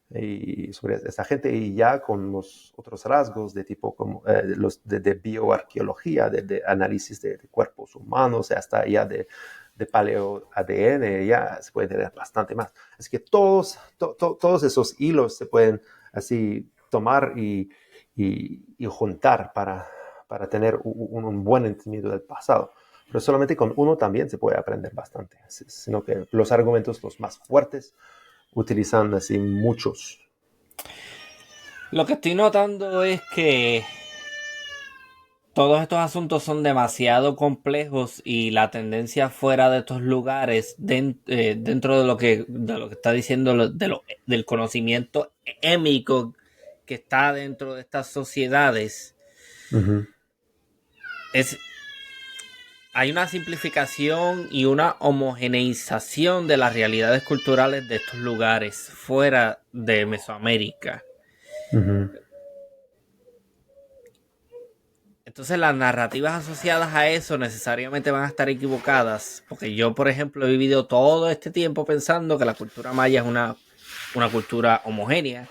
y sobre esta gente, y ya con los otros rasgos de tipo como los de bioarqueología, de análisis de cuerpos humanos, hasta ya de paleo ADN, ya se puede tener bastante más. Es que todos esos hilos se pueden así tomar y juntar para tener un buen entendimiento del pasado. Pero solamente con uno también se puede aprender bastante, sino que los argumentos los más fuertes utilizan así muchos. Lo que estoy notando es que todos estos asuntos son demasiado complejos y la tendencia fuera de estos lugares, dentro de lo que está diciendo, del conocimiento émico que está dentro de estas sociedades, Uh-huh. es hay una simplificación y una homogeneización de las realidades culturales de estos lugares fuera de Mesoamérica. Uh-huh. Entonces las narrativas asociadas a eso necesariamente van a estar equivocadas, porque yo, por ejemplo, he vivido todo este tiempo pensando que la cultura maya es una cultura homogénea,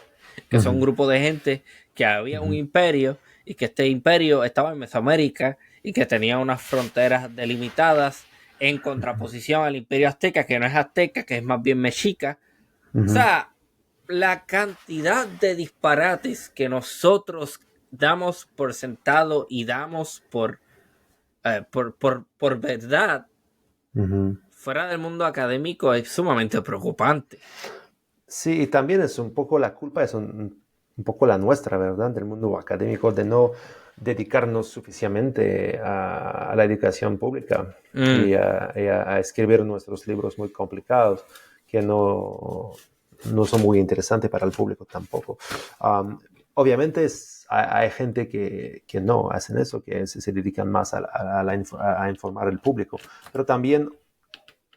que son un Uh-huh. grupo de gente, que había un imperio y que este imperio estaba en Mesoamérica y que tenía unas fronteras delimitadas en contraposición al imperio azteca, que no es azteca, que es más bien mexica. O Uh-huh. sea, la cantidad de disparates que nosotros damos por sentado y damos por verdad Uh-huh. fuera del mundo académico es sumamente preocupante. Sí, y también es un poco la culpa, es un poco la nuestra, ¿verdad? Del mundo académico, de no dedicarnos suficientemente a la educación pública Mm. y a escribir nuestros libros muy complicados, que no son muy interesantes para el público tampoco. Obviamente hay gente que no hacen eso, que se dedican más a informar al público, pero también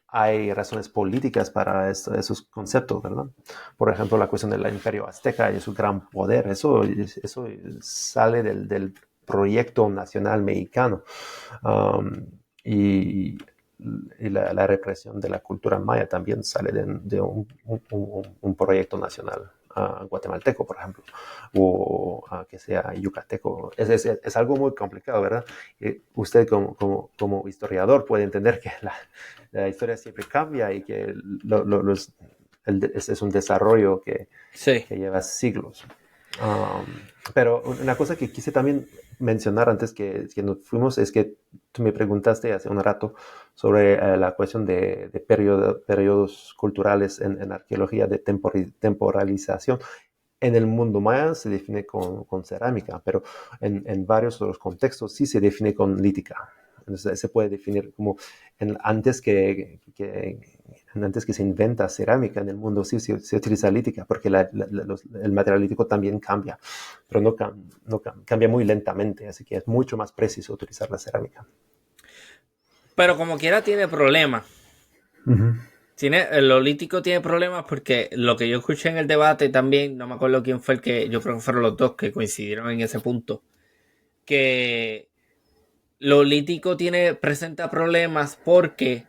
hay razones políticas para esos conceptos, ¿verdad? Por ejemplo, la cuestión del imperio azteca y su gran poder, eso sale del proyecto nacional mexicano. Um, y la represión de la cultura maya también sale de un proyecto nacional guatemalteco, por ejemplo, o que sea yucateco. Es algo muy complicado, ¿verdad? Usted como historiador puede entender que la historia siempre cambia y que es un desarrollo Sí. que lleva siglos. Um, pero una cosa que quise también mencionar antes que nos fuimos es que tú me preguntaste hace un rato sobre la cuestión de periodos culturales en arqueología de temporalización. En el mundo maya se define con cerámica, pero en varios otros contextos sí se define con lítica. Entonces se puede definir como antes que se inventa cerámica en el mundo, sí se utiliza lítica, porque el material lítico también cambia, pero no cambia muy lentamente, así que es mucho más preciso utilizar la cerámica. Pero como quiera tiene problemas. Uh-huh. El olítico tiene problemas porque lo que yo escuché en el debate también, no me acuerdo quién fue el que, yo creo que fueron los dos que coincidieron en ese punto, que lo olítico presenta problemas porque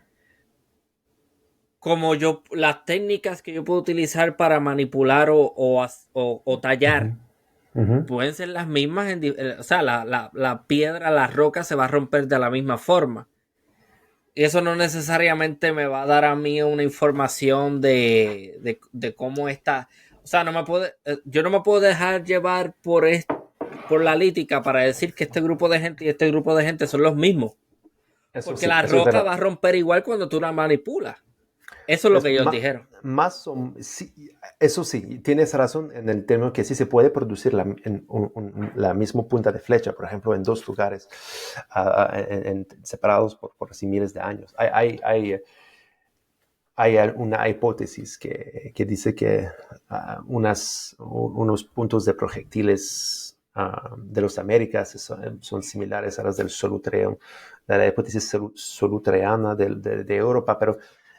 como las técnicas que yo puedo utilizar para manipular o tallar Uh-huh. pueden ser las mismas, o sea, la piedra, la roca se va a romper de la misma forma. Y eso no necesariamente me va a dar a mí una información de cómo está. O sea, yo no me puedo dejar llevar por la lítica para decir que este grupo de gente y este grupo de gente son los mismos. Eso Porque sí, la eso es roca verdad. va a romper igual cuando tú la manipulas. Eso es lo Es que ellos dijeron. sí, eso sí, tienes razón en el término que sí se puede producir la misma punta de flecha, por ejemplo, en dos lugares separados por así miles de años. Hay una hipótesis que dice que unos puntos de proyectiles de los Américas son similares a las del Solutreum, de la hipótesis solutreana de Europa, pero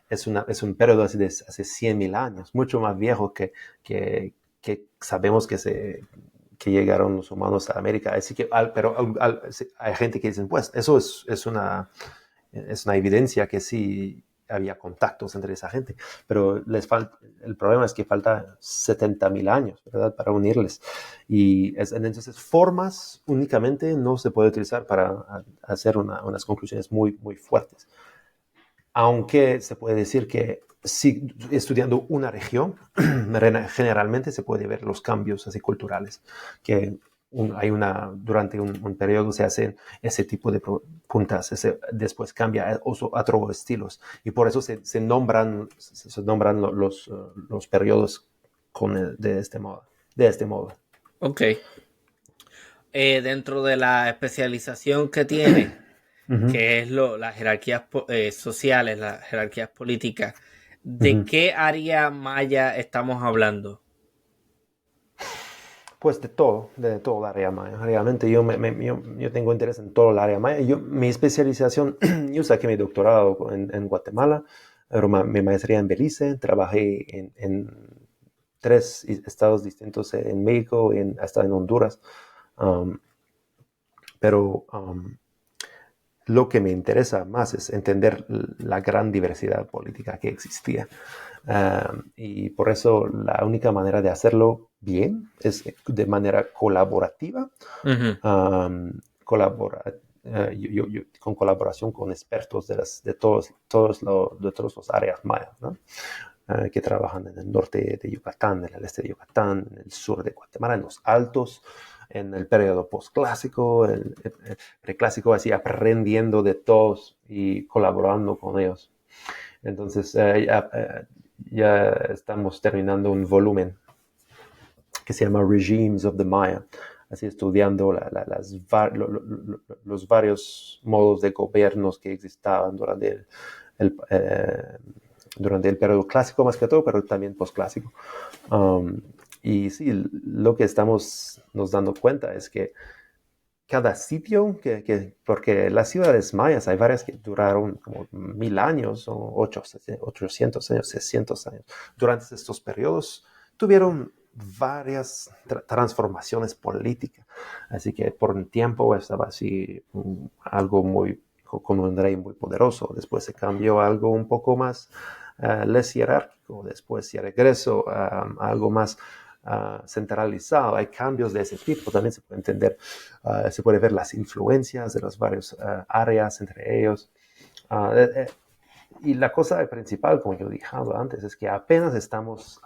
es un periodo así de hace 100.000 años, mucho más viejo que sabemos que llegaron los humanos a América. Así que, pero hay gente que dice, pues eso es una evidencia que sí había contactos entre esa gente, pero el problema es que falta 70,000 años, ¿verdad?, para unirles. Entonces, formas únicamente no se puede utilizar para hacer unas conclusiones muy, muy fuertes. Aunque se puede decir que si estudiando una región, generalmente se puede ver los cambios así culturales, que durante un periodo se hacen ese tipo de puntas, después cambia a otros estilos, y por eso se nombran los periodos de este modo. Ok. Dentro de la especialización que tiene, Ujú, que es las jerarquías sociales, las jerarquías políticas, ¿de ujú. qué área maya estamos hablando? Pues de todo el área maya. Realmente yo tengo interés en todo el área maya. Mi especialización, yo saqué mi doctorado en Guatemala, pero mi maestría en Belice, trabajé en 3 estados distintos en México y hasta en Honduras. Um, pero lo que me interesa más es entender la gran diversidad política que existía. Y por eso la única manera de hacerlo bien es de manera colaborativa, Ujú. um, colabora, con colaboración con expertos de todos los áreas mayas, ¿no? Que trabajan en el norte de Yucatán, en el este de Yucatán, en el sur de Guatemala, en los altos, en el periodo postclásico, el preclásico, así aprendiendo de todos y colaborando con ellos. Entonces, ya estamos terminando un volumen que se llama Regimes of the Maya, así estudiando los varios modos de gobiernos que existaban el, eh, durante el periodo clásico más que todo, pero también postclásico. Um, y sí, lo que estamos nos dando cuenta es que cada sitio, porque las ciudades mayas hay varias que duraron como 1,000 años o 800 años, 600 años. Durante estos periodos tuvieron varias transformaciones políticas. Así que por un tiempo estaba así algo con un rey muy poderoso. Después se cambió a algo un poco más less jerárquico. Después ya regreso a algo más centralizado. Hay cambios de ese tipo. También se puede entender, se puede ver las influencias de las varias áreas entre ellos. Y la cosa principal, como yo dije antes, es que apenas estamos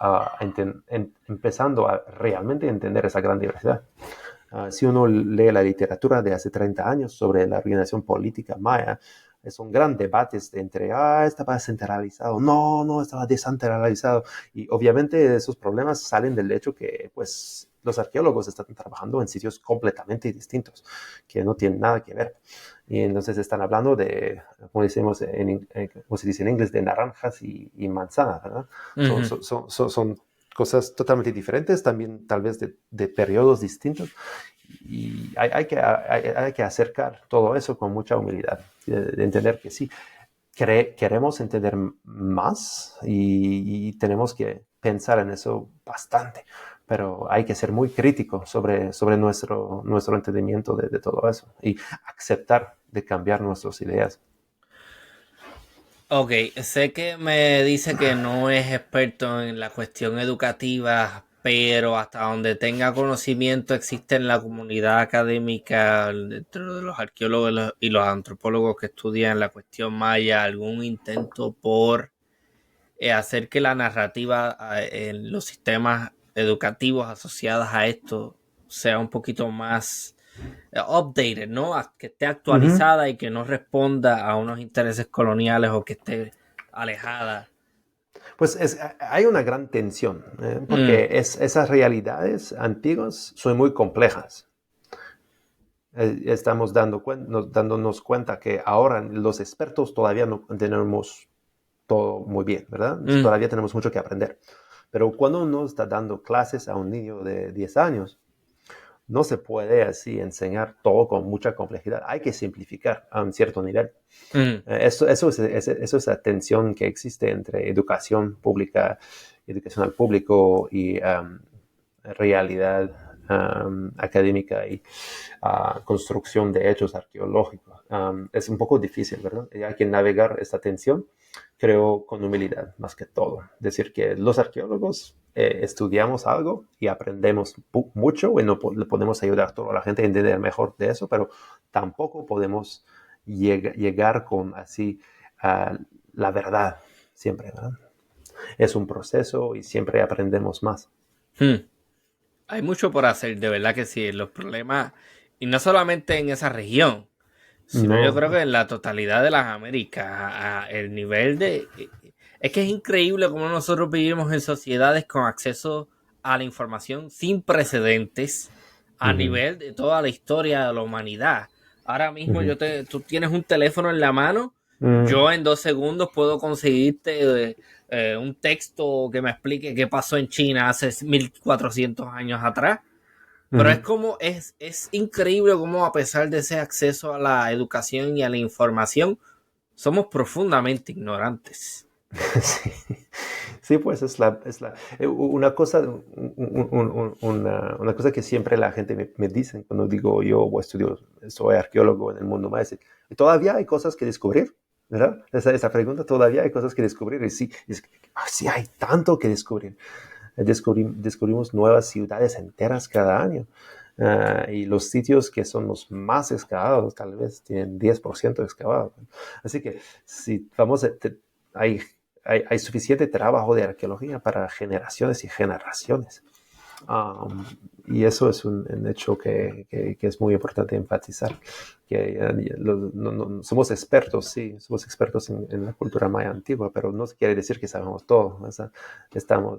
empezando a realmente entender esa gran diversidad. Si uno lee la literatura de hace 30 años sobre la organización política maya, son grandes debates entre, estaba centralizado, no, estaba descentralizado. Y obviamente esos problemas salen del hecho que, pues, los arqueólogos están trabajando en sitios completamente distintos, que no tienen nada que ver. Y entonces están hablando de, como decimos como se dice en inglés, de naranjas y manzanas, ¿verdad? Son, Ujú. son, son, son, son cosas totalmente diferentes, también tal vez de periodos distintos. Y hay que acercar todo eso con mucha humildad, de entender que sí, queremos entender más y tenemos que pensar en eso bastante, pero hay que ser muy crítico sobre nuestro entendimiento de todo eso y aceptar de cambiar nuestras ideas. Ok, sé que me dice que no es experto en la cuestión educativa, pero hasta donde tenga conocimiento existe en la comunidad académica, dentro de los arqueólogos y los antropólogos que estudian la cuestión maya, algún intento por hacer que la narrativa en los sistemas educativos asociados a esto sea un poquito más updated, ¿no? Que esté Ujú. actualizada y que no responda a unos intereses coloniales o que esté alejada. Pues hay una gran tensión, Mm, porque esas realidades antiguas son muy complejas. Estamos dándonos cuenta que ahora los expertos todavía no tenemos todo muy bien, ¿verdad? mm. Todavía tenemos mucho que aprender. Pero cuando uno está dando clases a un niño de 10 años, no se puede así enseñar todo con mucha complejidad. Hay que simplificar a un cierto nivel. Mm. Eso es la tensión que existe entre educación pública, educación al público y realidad académica y construcción de hechos arqueológicos. Es un poco difícil, ¿verdad? Y hay que navegar esta tensión, creo, con humildad más que todo. Decir que los arqueólogos estudiamos algo y aprendemos mucho y no le podemos ayudar a toda la gente a entender mejor de eso, pero tampoco podemos llegar con así la verdad siempre, ¿verdad? Es un proceso y siempre aprendemos más. Hay mucho por hacer, de verdad que sí. Los problemas, y no solamente en esa región, sino yo No. creo que en la totalidad de las Américas, el nivel de... Es que es increíble cómo nosotros vivimos en sociedades con acceso a la información sin precedentes a nivel de toda la historia de la humanidad. Ahora mismo tú tienes un teléfono en la mano, yo en 2 segundos puedo conseguirte un texto que me explique qué pasó en China hace 1400 años atrás. Pero es increíble cómo a pesar de ese acceso a la educación y a la información, somos profundamente ignorantes. Sí. Sí, pues una cosa, una cosa que siempre la gente me dice cuando digo yo estudio, soy arqueólogo en el mundo maya, todavía hay cosas que descubrir, ¿verdad? Esa pregunta, todavía hay cosas que descubrir, y sí, sí hay tanto que descubrir. Descubrimos nuevas ciudades enteras cada año. Y los sitios que son los más excavados tal vez tienen 10% excavados. Así que si vamos hay suficiente trabajo de arqueología para generaciones y generaciones. Y eso es un hecho que es muy importante enfatizar. Que somos expertos, sí, somos expertos en la cultura maya antigua, pero no quiere decir que sabemos todo.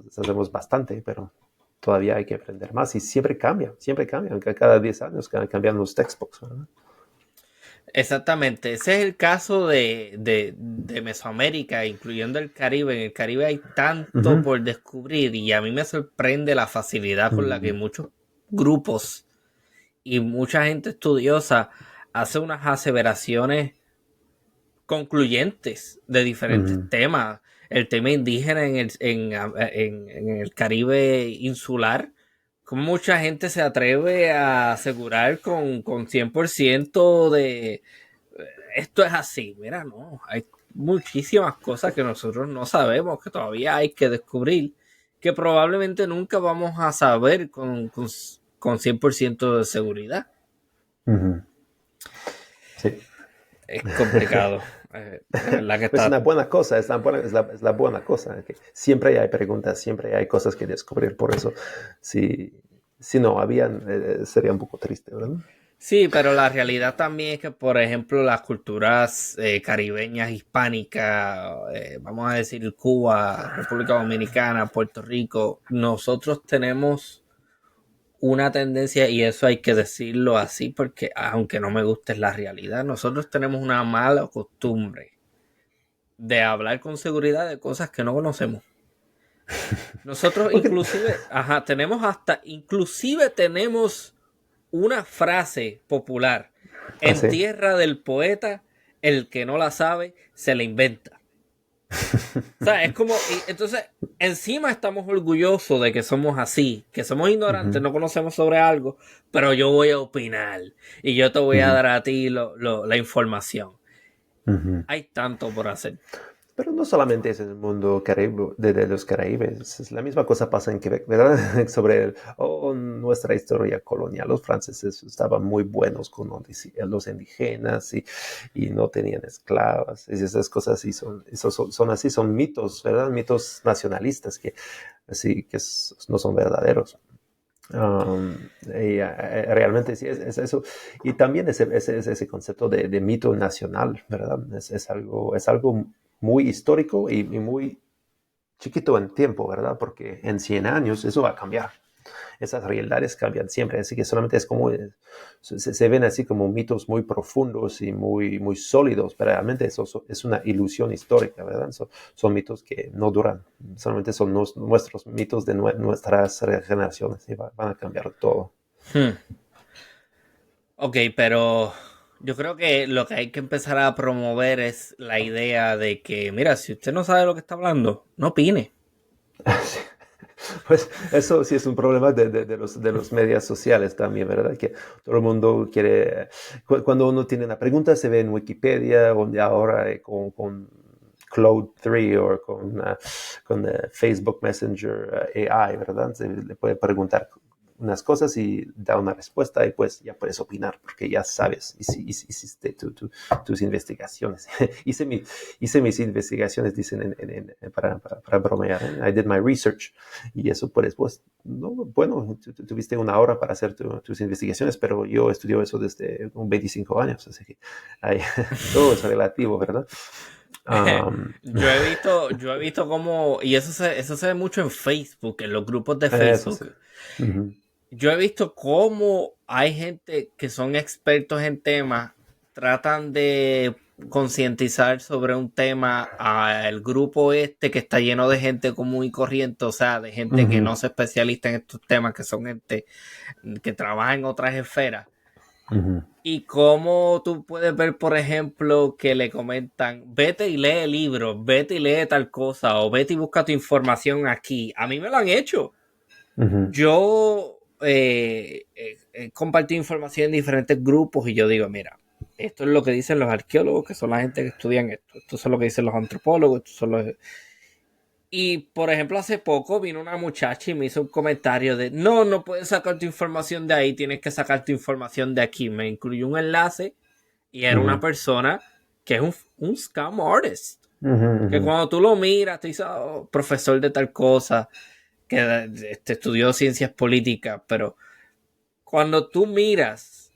Sabemos bastante, pero todavía hay que aprender más y siempre cambia. Cada 10 años cambian los textbooks, ¿verdad? Exactamente, ese es el caso de Mesoamérica, incluyendo el Caribe. En el Caribe hay tanto por descubrir y a mí me sorprende la facilidad con la que muchos grupos y mucha gente estudiosa hace unas aseveraciones concluyentes de diferentes temas. El tema indígena en el Caribe insular, como mucha gente se atreve a asegurar con 100% de esto es así. Mira, no, hay muchísimas cosas que nosotros no sabemos, que todavía hay que descubrir, que probablemente nunca vamos a saber con 100% de seguridad. Sí. Es complicado. De verdad que Es está. una buena cosa, es la buena cosa. Que siempre hay preguntas, siempre hay cosas que descubrir. Por eso, si no habían, sería un poco triste, ¿verdad? Sí, pero la realidad también es que, por ejemplo, las culturas caribeñas, hispánicas, vamos a decir Cuba, República Dominicana, Puerto Rico, nosotros tenemos una tendencia, y eso hay que decirlo así porque aunque no me guste es la realidad, nosotros tenemos una mala costumbre de hablar con seguridad de cosas que no conocemos. Nosotros Okay. inclusive tenemos una frase popular: en Así. tierra del poeta, el que no la sabe, se la inventa. O sea, es como, y entonces, encima estamos orgullosos de que somos así, que somos ignorantes, no conocemos sobre algo, pero yo voy a opinar y yo te voy a dar a ti la información. Hay tanto por hacer. Pero no solamente es en el mundo caribe, de los Caribes, la misma cosa pasa en Quebec, ¿verdad? Sobre nuestra historia colonial. Los franceses estaban muy buenos con los indígenas y no tenían esclavas. Y esas cosas así son así, son mitos, ¿verdad? Mitos nacionalistas que no son verdaderos. Realmente sí es eso. Y también ese concepto de mito nacional, ¿verdad? Es algo muy histórico y muy chiquito en tiempo, ¿verdad? Porque en 100 años eso va a cambiar. Esas realidades cambian siempre, así que solamente es como, se ven así como mitos muy profundos y muy sólidos, pero realmente eso es una ilusión histórica, ¿verdad? Son mitos que no duran, solamente son nuestros mitos de nuestras generaciones y van a cambiar todo. Ok, pero yo creo que lo que hay que empezar a promover es la idea de que, mira, si usted no sabe lo que está hablando, no opine. Pues eso sí es un problema de los medios sociales también, ¿verdad? Que todo el mundo quiere, cuando uno tiene una pregunta se ve en Wikipedia o ahora con Cloud 3 o con Facebook Messenger AI, ¿verdad? Se le puede preguntar unas cosas y da una respuesta y pues ya puedes opinar porque ya sabes, hiciste tus investigaciones. Hice mis investigaciones, dicen para bromear. I did my research. Y eso pues no, bueno, tuviste una hora para hacer tus investigaciones, pero yo estudio eso desde 25 años, así que hay, todo es relativo, ¿verdad? Um, Yo he visto cómo, y eso se ve mucho en Facebook, en los grupos de eso sí. Facebook. Uh-huh. Yo he visto cómo hay gente que son expertos en temas, tratan de concientizar sobre un tema al grupo este que está lleno de gente común y corriente, o sea, de gente que Uh-huh. no se especialista en estos temas, que son gente que trabaja en otras esferas. Uh-huh. Y cómo tú puedes ver, por ejemplo, que le comentan, vete y lee libros, vete y lee tal cosa, o vete y busca tu información aquí. A mí me lo han hecho. Uh-huh. Yo compartí información en diferentes grupos y yo digo, mira, esto es lo que dicen los arqueólogos, que son la gente que estudian esto. Esto es lo que dicen los antropólogos. Esto son los... Y, por ejemplo, hace poco vino una muchacha y me hizo un comentario de, no, no puedes sacar tu información de ahí, tienes que sacar tu información de aquí. Me incluyó un enlace y era una Uh-huh. persona que es un scam artist. Que Uh-huh. cuando tú lo miras, te dice, oh, profesor de tal cosa, que estudió ciencias políticas, pero cuando tú miras,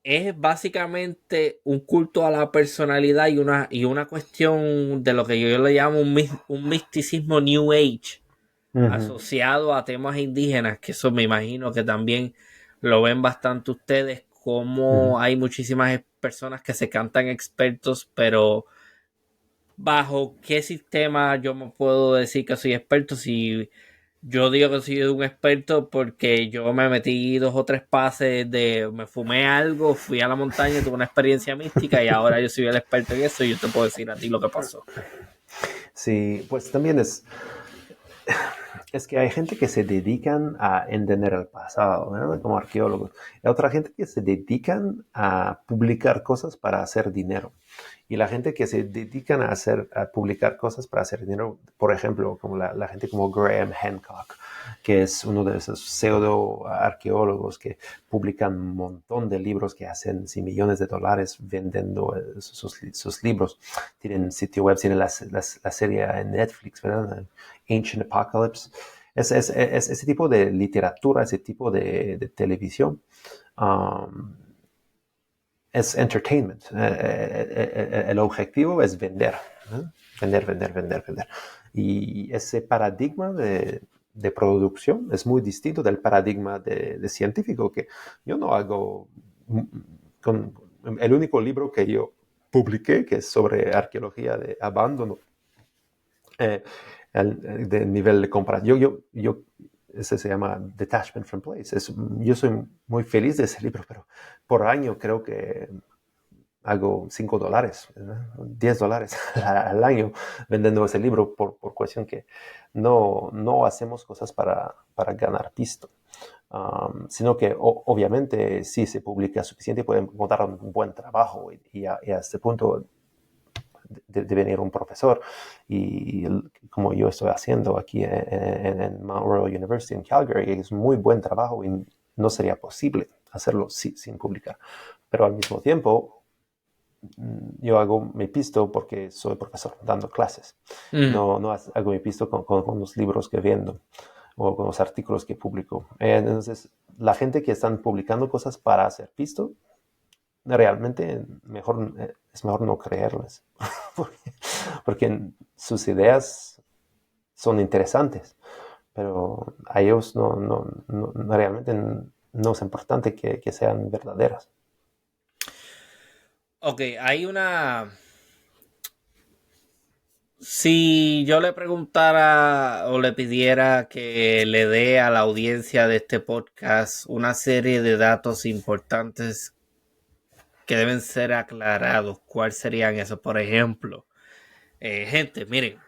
es básicamente un culto a la personalidad y una cuestión de lo que yo le llamo un misticismo New Age Uh-huh. asociado a temas indígenas, que eso me imagino que también lo ven bastante ustedes, Uh-huh. como hay muchísimas personas que se cantan expertos, pero bajo qué sistema yo me puedo decir que soy experto si yo digo que soy un experto porque yo me metí 2 o 3 pases me fumé algo, fui a la montaña, tuve una experiencia mística y ahora yo soy el experto en eso y yo te puedo decir a ti lo que pasó. Sí, pues también es que hay gente que se dedican a entender el pasado, ¿verdad? Como arqueólogos. Hay otra gente que se dedican a publicar cosas para hacer dinero. Y la gente que se dedican a publicar cosas para hacer dinero, por ejemplo, como la gente como Graham Hancock, que es uno de esos pseudo arqueólogos que publican un montón de libros que hacen sí, millones de dólares vendiendo sus libros. Tienen sitio web, tienen la serie en Netflix, ¿verdad? Ancient Apocalypse. Ese tipo de literatura, ese tipo de televisión. Um, es entertainment. El objetivo es vender. ¿No? Vender, vender, vender, vender. Y ese paradigma de producción es muy distinto del paradigma de científico, que yo no hago... Con, el único libro que yo publiqué, que es sobre arqueología de abandono, eh, de nivel de comparación. Ese se llama Detachment from Place. Yo soy muy feliz de ese libro, pero por año creo que hago $5, $10 al año vendiendo ese libro por cuestión que no hacemos cosas para ganar pisto. Sino que obviamente si se publica suficiente pueden encontrar un buen trabajo y a este punto de venir un profesor y como yo estoy haciendo aquí en Mount Royal University en Calgary, es muy buen trabajo y no sería posible hacerlo sin publicar. Pero al mismo tiempo, yo hago mi pisto porque soy profesor dando clases. Mm. No hago mi pisto con los libros que vendo o con los artículos que publico. Entonces, la gente que están publicando cosas para hacer pisto, realmente es mejor no creerles. porque sus ideas son interesantes, pero a ellos realmente no es importante que sean verdaderas. Ok, hay una... Si yo le preguntara o le pidiera que le dé a la audiencia de este podcast una serie de datos importantes que deben ser aclarados, ¿cuáles serían esos? Por ejemplo, gente, miren,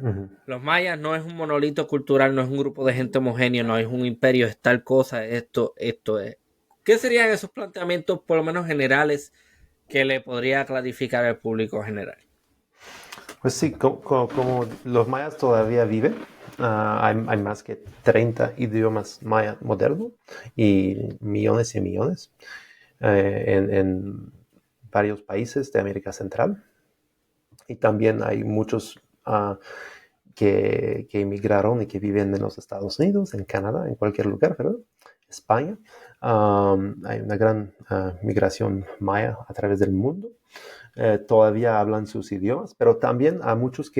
Ujú. Los mayas no es un monolito cultural, no es un grupo de gente homogéneo, no es un imperio, es tal cosa, esto es. ¿Qué serían esos planteamientos, por lo menos generales, que le podría clarificar al público general? Pues sí, como los mayas todavía viven, hay más que 30 idiomas maya modernos y millones en varios países de América Central. Y también hay muchos que emigraron y que viven en los Estados Unidos, en Canadá, en cualquier lugar, ¿verdad? España. Hay una gran migración maya a través del mundo. Todavía hablan sus idiomas, pero también hay muchos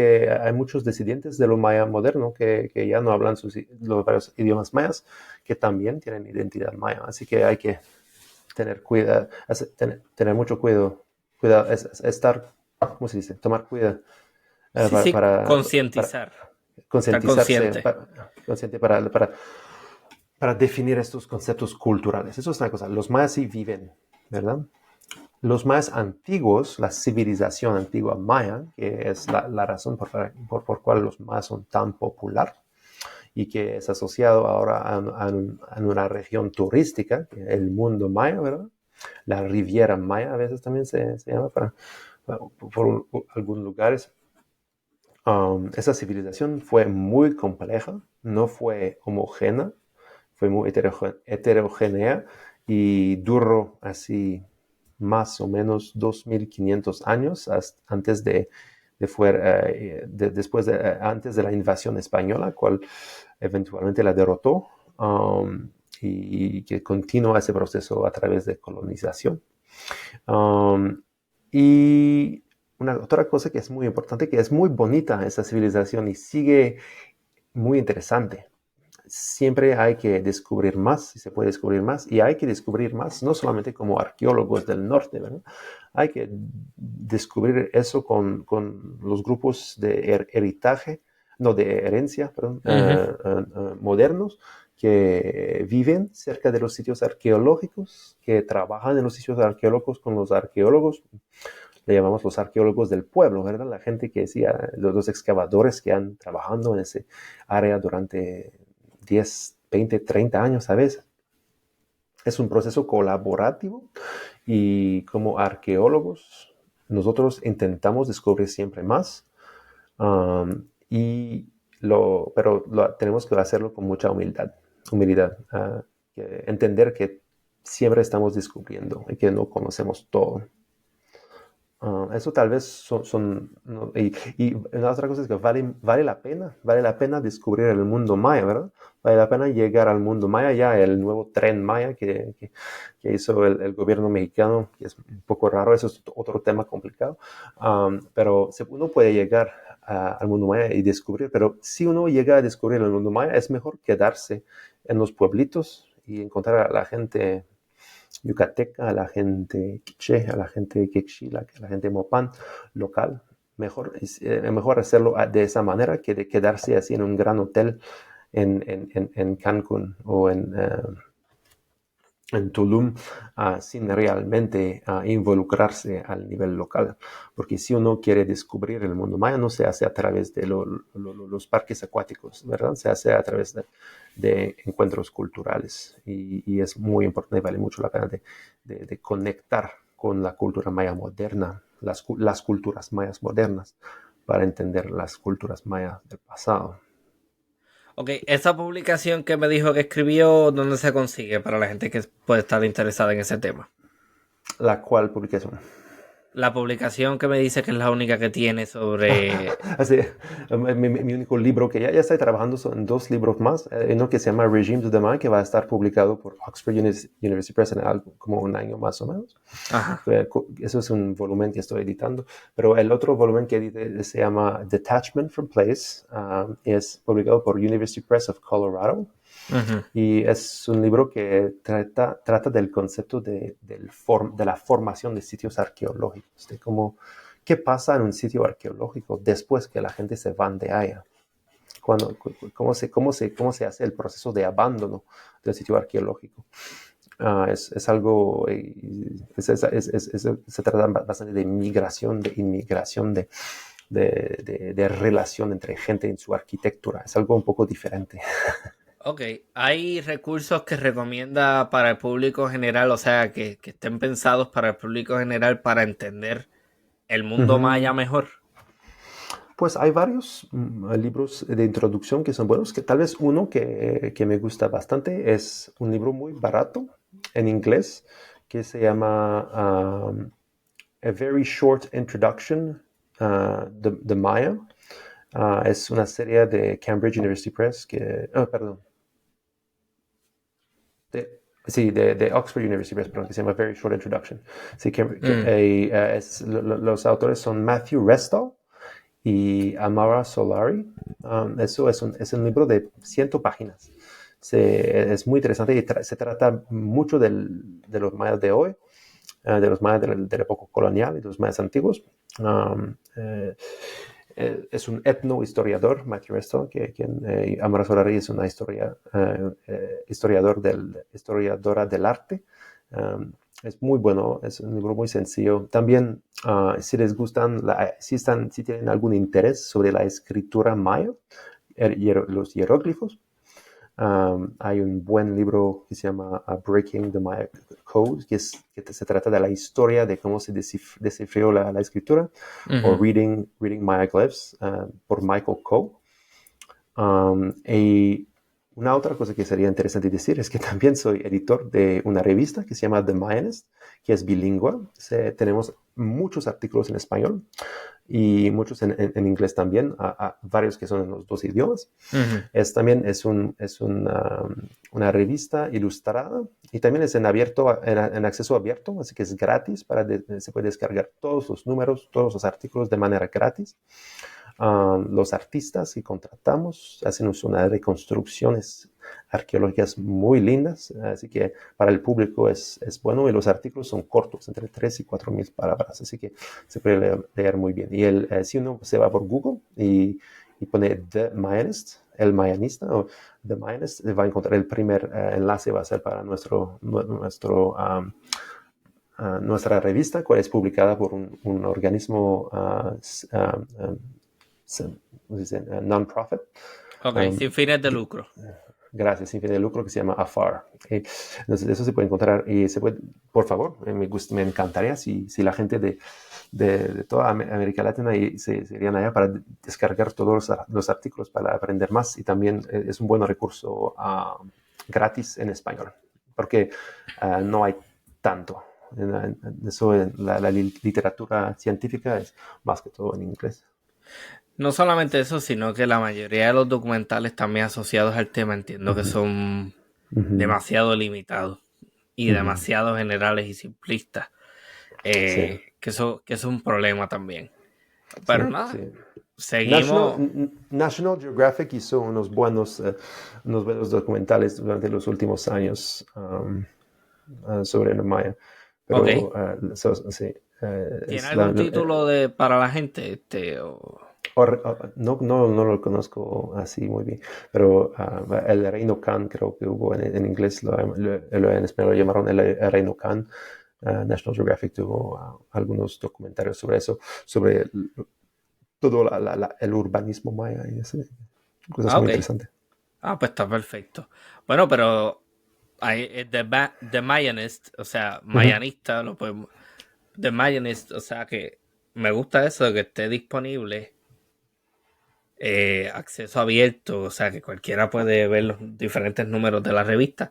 descendientes de lo maya moderno que ya no hablan los varios idiomas mayas, que también tienen identidad maya. Así que hay que tener cuidado, tener mucho cuidado, estar, ¿cómo se dice? Tomar cuidado Sí, para, sí, para concientizar, estar concientizarse, consciente. consciente para definir estos conceptos culturales. Eso es una cosa. Los mayas sí viven, ¿verdad? Los mayas antiguos, la civilización antigua maya, que es la razón por cual los mayas son tan popular y que es asociado ahora a una región turística, el mundo maya, ¿verdad? La Riviera Maya a veces también se llama por algunos lugares. Esa civilización fue muy compleja, no fue homogénea, fue muy heterogénea y duró así más o menos 2500 años antes antes de la invasión española, cual eventualmente la derrotó, y que continúa ese proceso a través de colonización. Um, y otra cosa que es muy importante, que es muy bonita esa civilización y sigue muy interesante. Siempre hay que descubrir más, si se puede descubrir más, y hay que descubrir más, no solamente como arqueólogos del norte, ¿verdad? Hay que descubrir eso con los grupos de heritaje, no, de herencia, perdón, Ujú. modernos, que viven cerca de los sitios arqueológicos, que trabajan en los sitios arqueológicos con los arqueólogos, le llamamos los arqueólogos del pueblo, ¿verdad? La gente que decía, los excavadores que han trabajado en ese área durante 10, 20, 30 años a veces. Es un proceso colaborativo y como arqueólogos nosotros intentamos descubrir siempre más, pero tenemos que hacerlo con mucha humildad, entender que siempre estamos descubriendo y que no conocemos todo. Eso tal vez no, y la otra cosa es que vale la pena descubrir el mundo maya, ¿verdad? Vale la pena llegar al mundo maya, ya el nuevo tren maya que hizo el gobierno mexicano, que es un poco raro, eso es otro tema complicado. Pero uno puede llegar al mundo maya y descubrir, pero si uno llega a descubrir el mundo maya, es mejor quedarse en los pueblitos y encontrar a la gente yucateca, a la gente quiché, a la gente quechila, a la gente mopán local. Mejor hacerlo de esa manera que de quedarse así en un gran hotel en Cancún o en Tulum, sin realmente involucrarse al nivel local. Porque si uno quiere descubrir el mundo maya, no se hace a través de los parques acuáticos, ¿verdad? Se hace a través de encuentros culturales. Y es muy importante y vale mucho la pena de conectar con la cultura maya moderna, las culturas mayas modernas, para entender las culturas mayas del pasado. Ok, esa publicación que me dijo que escribió, ¿dónde se consigue para la gente que puede estar interesada en ese tema? La cual publicación. La publicación que me dice que es la única que tiene sobre... Así, mi único libro que ya estoy trabajando son dos libros más. Uno que se llama Regimes of the Mind, que va a estar publicado por Oxford University Press en algo como un año más o menos. Ajá. Eso es un volumen que estoy editando. Pero el otro volumen que edité se llama Detachment from Place. Es publicado por University Press of Colorado. Ujú. Y es un libro que trata del concepto de la formación de sitios arqueológicos, de qué pasa en un sitio arqueológico después que la gente se van de allá. Cómo se hace el proceso de abandono del sitio arqueológico. Es algo, se trata bastante de migración, de inmigración, de relación entre gente en su arquitectura. Es algo un poco diferente. Ok, ¿hay recursos que recomienda para el público general, o sea, que estén pensados para el público general para entender el mundo maya Ujú. mejor? Pues hay varios libros de introducción que son buenos, que tal vez uno que me gusta bastante es un libro muy barato en inglés que se llama A Very Short Introduction, the Maya. Es una serie de Cambridge University Press perdón, sí, de Oxford University Press, perdón, que se llama Very Short Introduction. Sí, los autores son Matthew Restall y Amara Solari. Eso es un libro de 100 páginas. Es muy interesante y se trata mucho de los mayas de hoy, de los mayas de la época colonial y de los mayas antiguos. Es un etnohistoriador, Matthew Resto, Amara Solari es una historiadora del arte. Es muy bueno, es un libro muy sencillo. También, si les gustan, si tienen algún interés sobre la escritura maya, los hieróglifos, hay un buen libro que se llama Breaking the Maya Code, se trata de la historia de cómo se descifró la escritura, o Ujú. Reading Maya Glyphs, por Michael Coe. Y una otra cosa que sería interesante decir es que también soy editor de una revista que se llama The Mayanist, que es bilingüe. Tenemos muchos artículos en español y muchos en inglés también, varios que son en los dos idiomas. Ujú. También es una revista ilustrada y también es en acceso abierto, así que es gratis, se puede descargar todos los números, todos los artículos de manera gratis. Los artistas que contratamos hacen unas reconstrucciones arqueológicas muy lindas, así que para el público es bueno, y los artículos son cortos, entre 3 y 4 mil palabras, así que se puede leer muy bien. Y si uno se va por Google y pone The Mayanist, el mayanista, o The Mayanist, va a encontrar el primer enlace, va a ser para nuestra revista, cual es publicada por un organismo non-profit. Ok, Um, sin fines de lucro. Gracias, sin fin de lucro, que se llama AFAR. Entonces, eso se puede encontrar y por favor, me encantaría si la gente de toda América Latina se irían allá para descargar todos los artículos para aprender más, y también es un buen recurso gratis en español, porque no hay tanto. La literatura científica es más que todo en inglés. No solamente eso, sino que la mayoría de los documentales también asociados al tema entiendo que Ujú, son ujú, demasiado limitados y ujú. demasiado generales y simplistas. Sí, Que es un problema también. sí, Pero nada, sí. seguimos. National Geographic hizo unos buenos documentales durante los últimos años, sobre el Maya. Ok. Pero sí, ¿Tiene algún título para la gente? no lo conozco así muy bien, pero el Reino Khan creo que hubo en inglés, en español lo llamaron el Reino Khan. National Geographic tuvo algunos documentarios sobre eso, sobre todo el urbanismo maya y así, cosas muy Ok. interesantes. Pues está perfecto. Bueno, pero The Mayanist, o sea, Ujú, mayanista, lo podemos. The Mayanist, o sea que me gusta eso de que esté disponible, acceso abierto, o sea que cualquiera puede ver los diferentes números de la revista.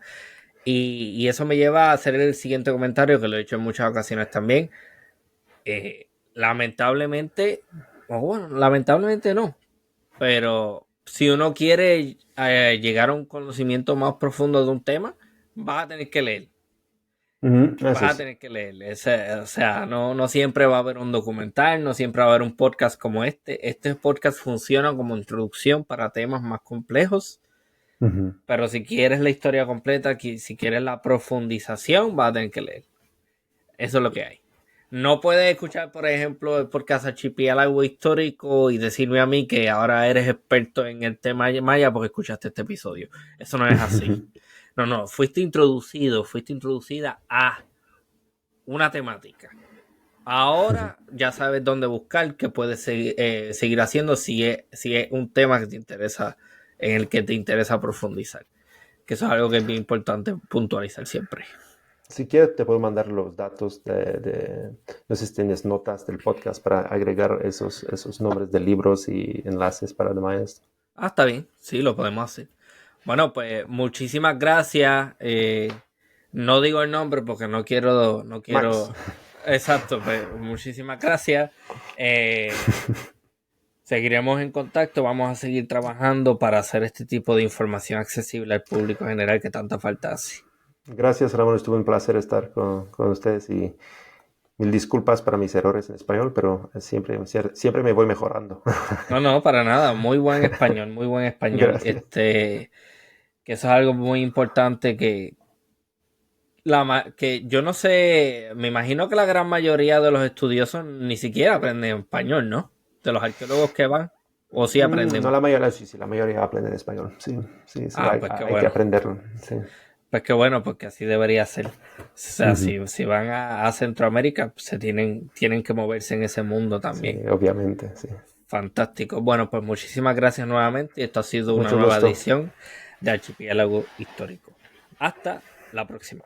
Y eso me lleva a hacer el siguiente comentario, que lo he hecho en muchas ocasiones también. Lamentablemente, o bueno, lamentablemente no, pero si uno quiere llegar a un conocimiento más profundo de un tema, vas a tener que leer. eso Vas a es. tener que leer. O sea, no siempre va a haber un documental, no siempre va a haber un podcast como este. Este podcast funciona como introducción para temas más complejos, Ujú, pero si quieres la historia completa, si quieres la profundización, vas a tener que leer. Eso es lo que hay. No puedes escuchar, por ejemplo, el podcast Archipiélago Histórico y decirme a mí que ahora eres experto en el tema maya porque escuchaste este episodio. Eso no es así. Fuiste introducida a una temática. Ahora ya sabes dónde buscar, qué puedes seguir haciendo si es un tema que te interesa, en el que te interesa profundizar. Que eso es algo que es bien importante puntualizar siempre. Si quieres, te puedo mandar los datos no sé si tienes notas del podcast para agregar esos nombres de libros y enlaces para demás. Ah, está bien, sí, lo podemos hacer. Bueno, pues muchísimas gracias. No digo el nombre porque no Max, quiero. Exacto, pues muchísimas gracias. Seguiremos en contacto, vamos a seguir trabajando para hacer este tipo de información accesible al público general que tanta falta hace. gracias Ramón, estuvo un placer estar con ustedes y mil disculpas para mis errores en español, pero siempre me voy mejorando. No, no, para nada, muy buen español, muy buen español. Gracias. Que eso es algo muy importante que yo no sé, me imagino que la gran mayoría de los estudiosos ni siquiera aprenden español, ¿no? De los arqueólogos que van, o sí No aprenden. la mayoría, sí, la mayoría aprende español. Sí, sí, sí, Ah, pues qué hay que bueno. aprenderlo. Sí. Pues qué bueno, porque así debería ser. O sea, Ujú. si van a Centroamérica, pues tienen que moverse en ese mundo Sí, también. obviamente, sí. Fantástico. Bueno, pues muchísimas gracias nuevamente. Esto ha sido una Mucho nueva gusto. edición de Archipiélago Histórico. Hasta la próxima.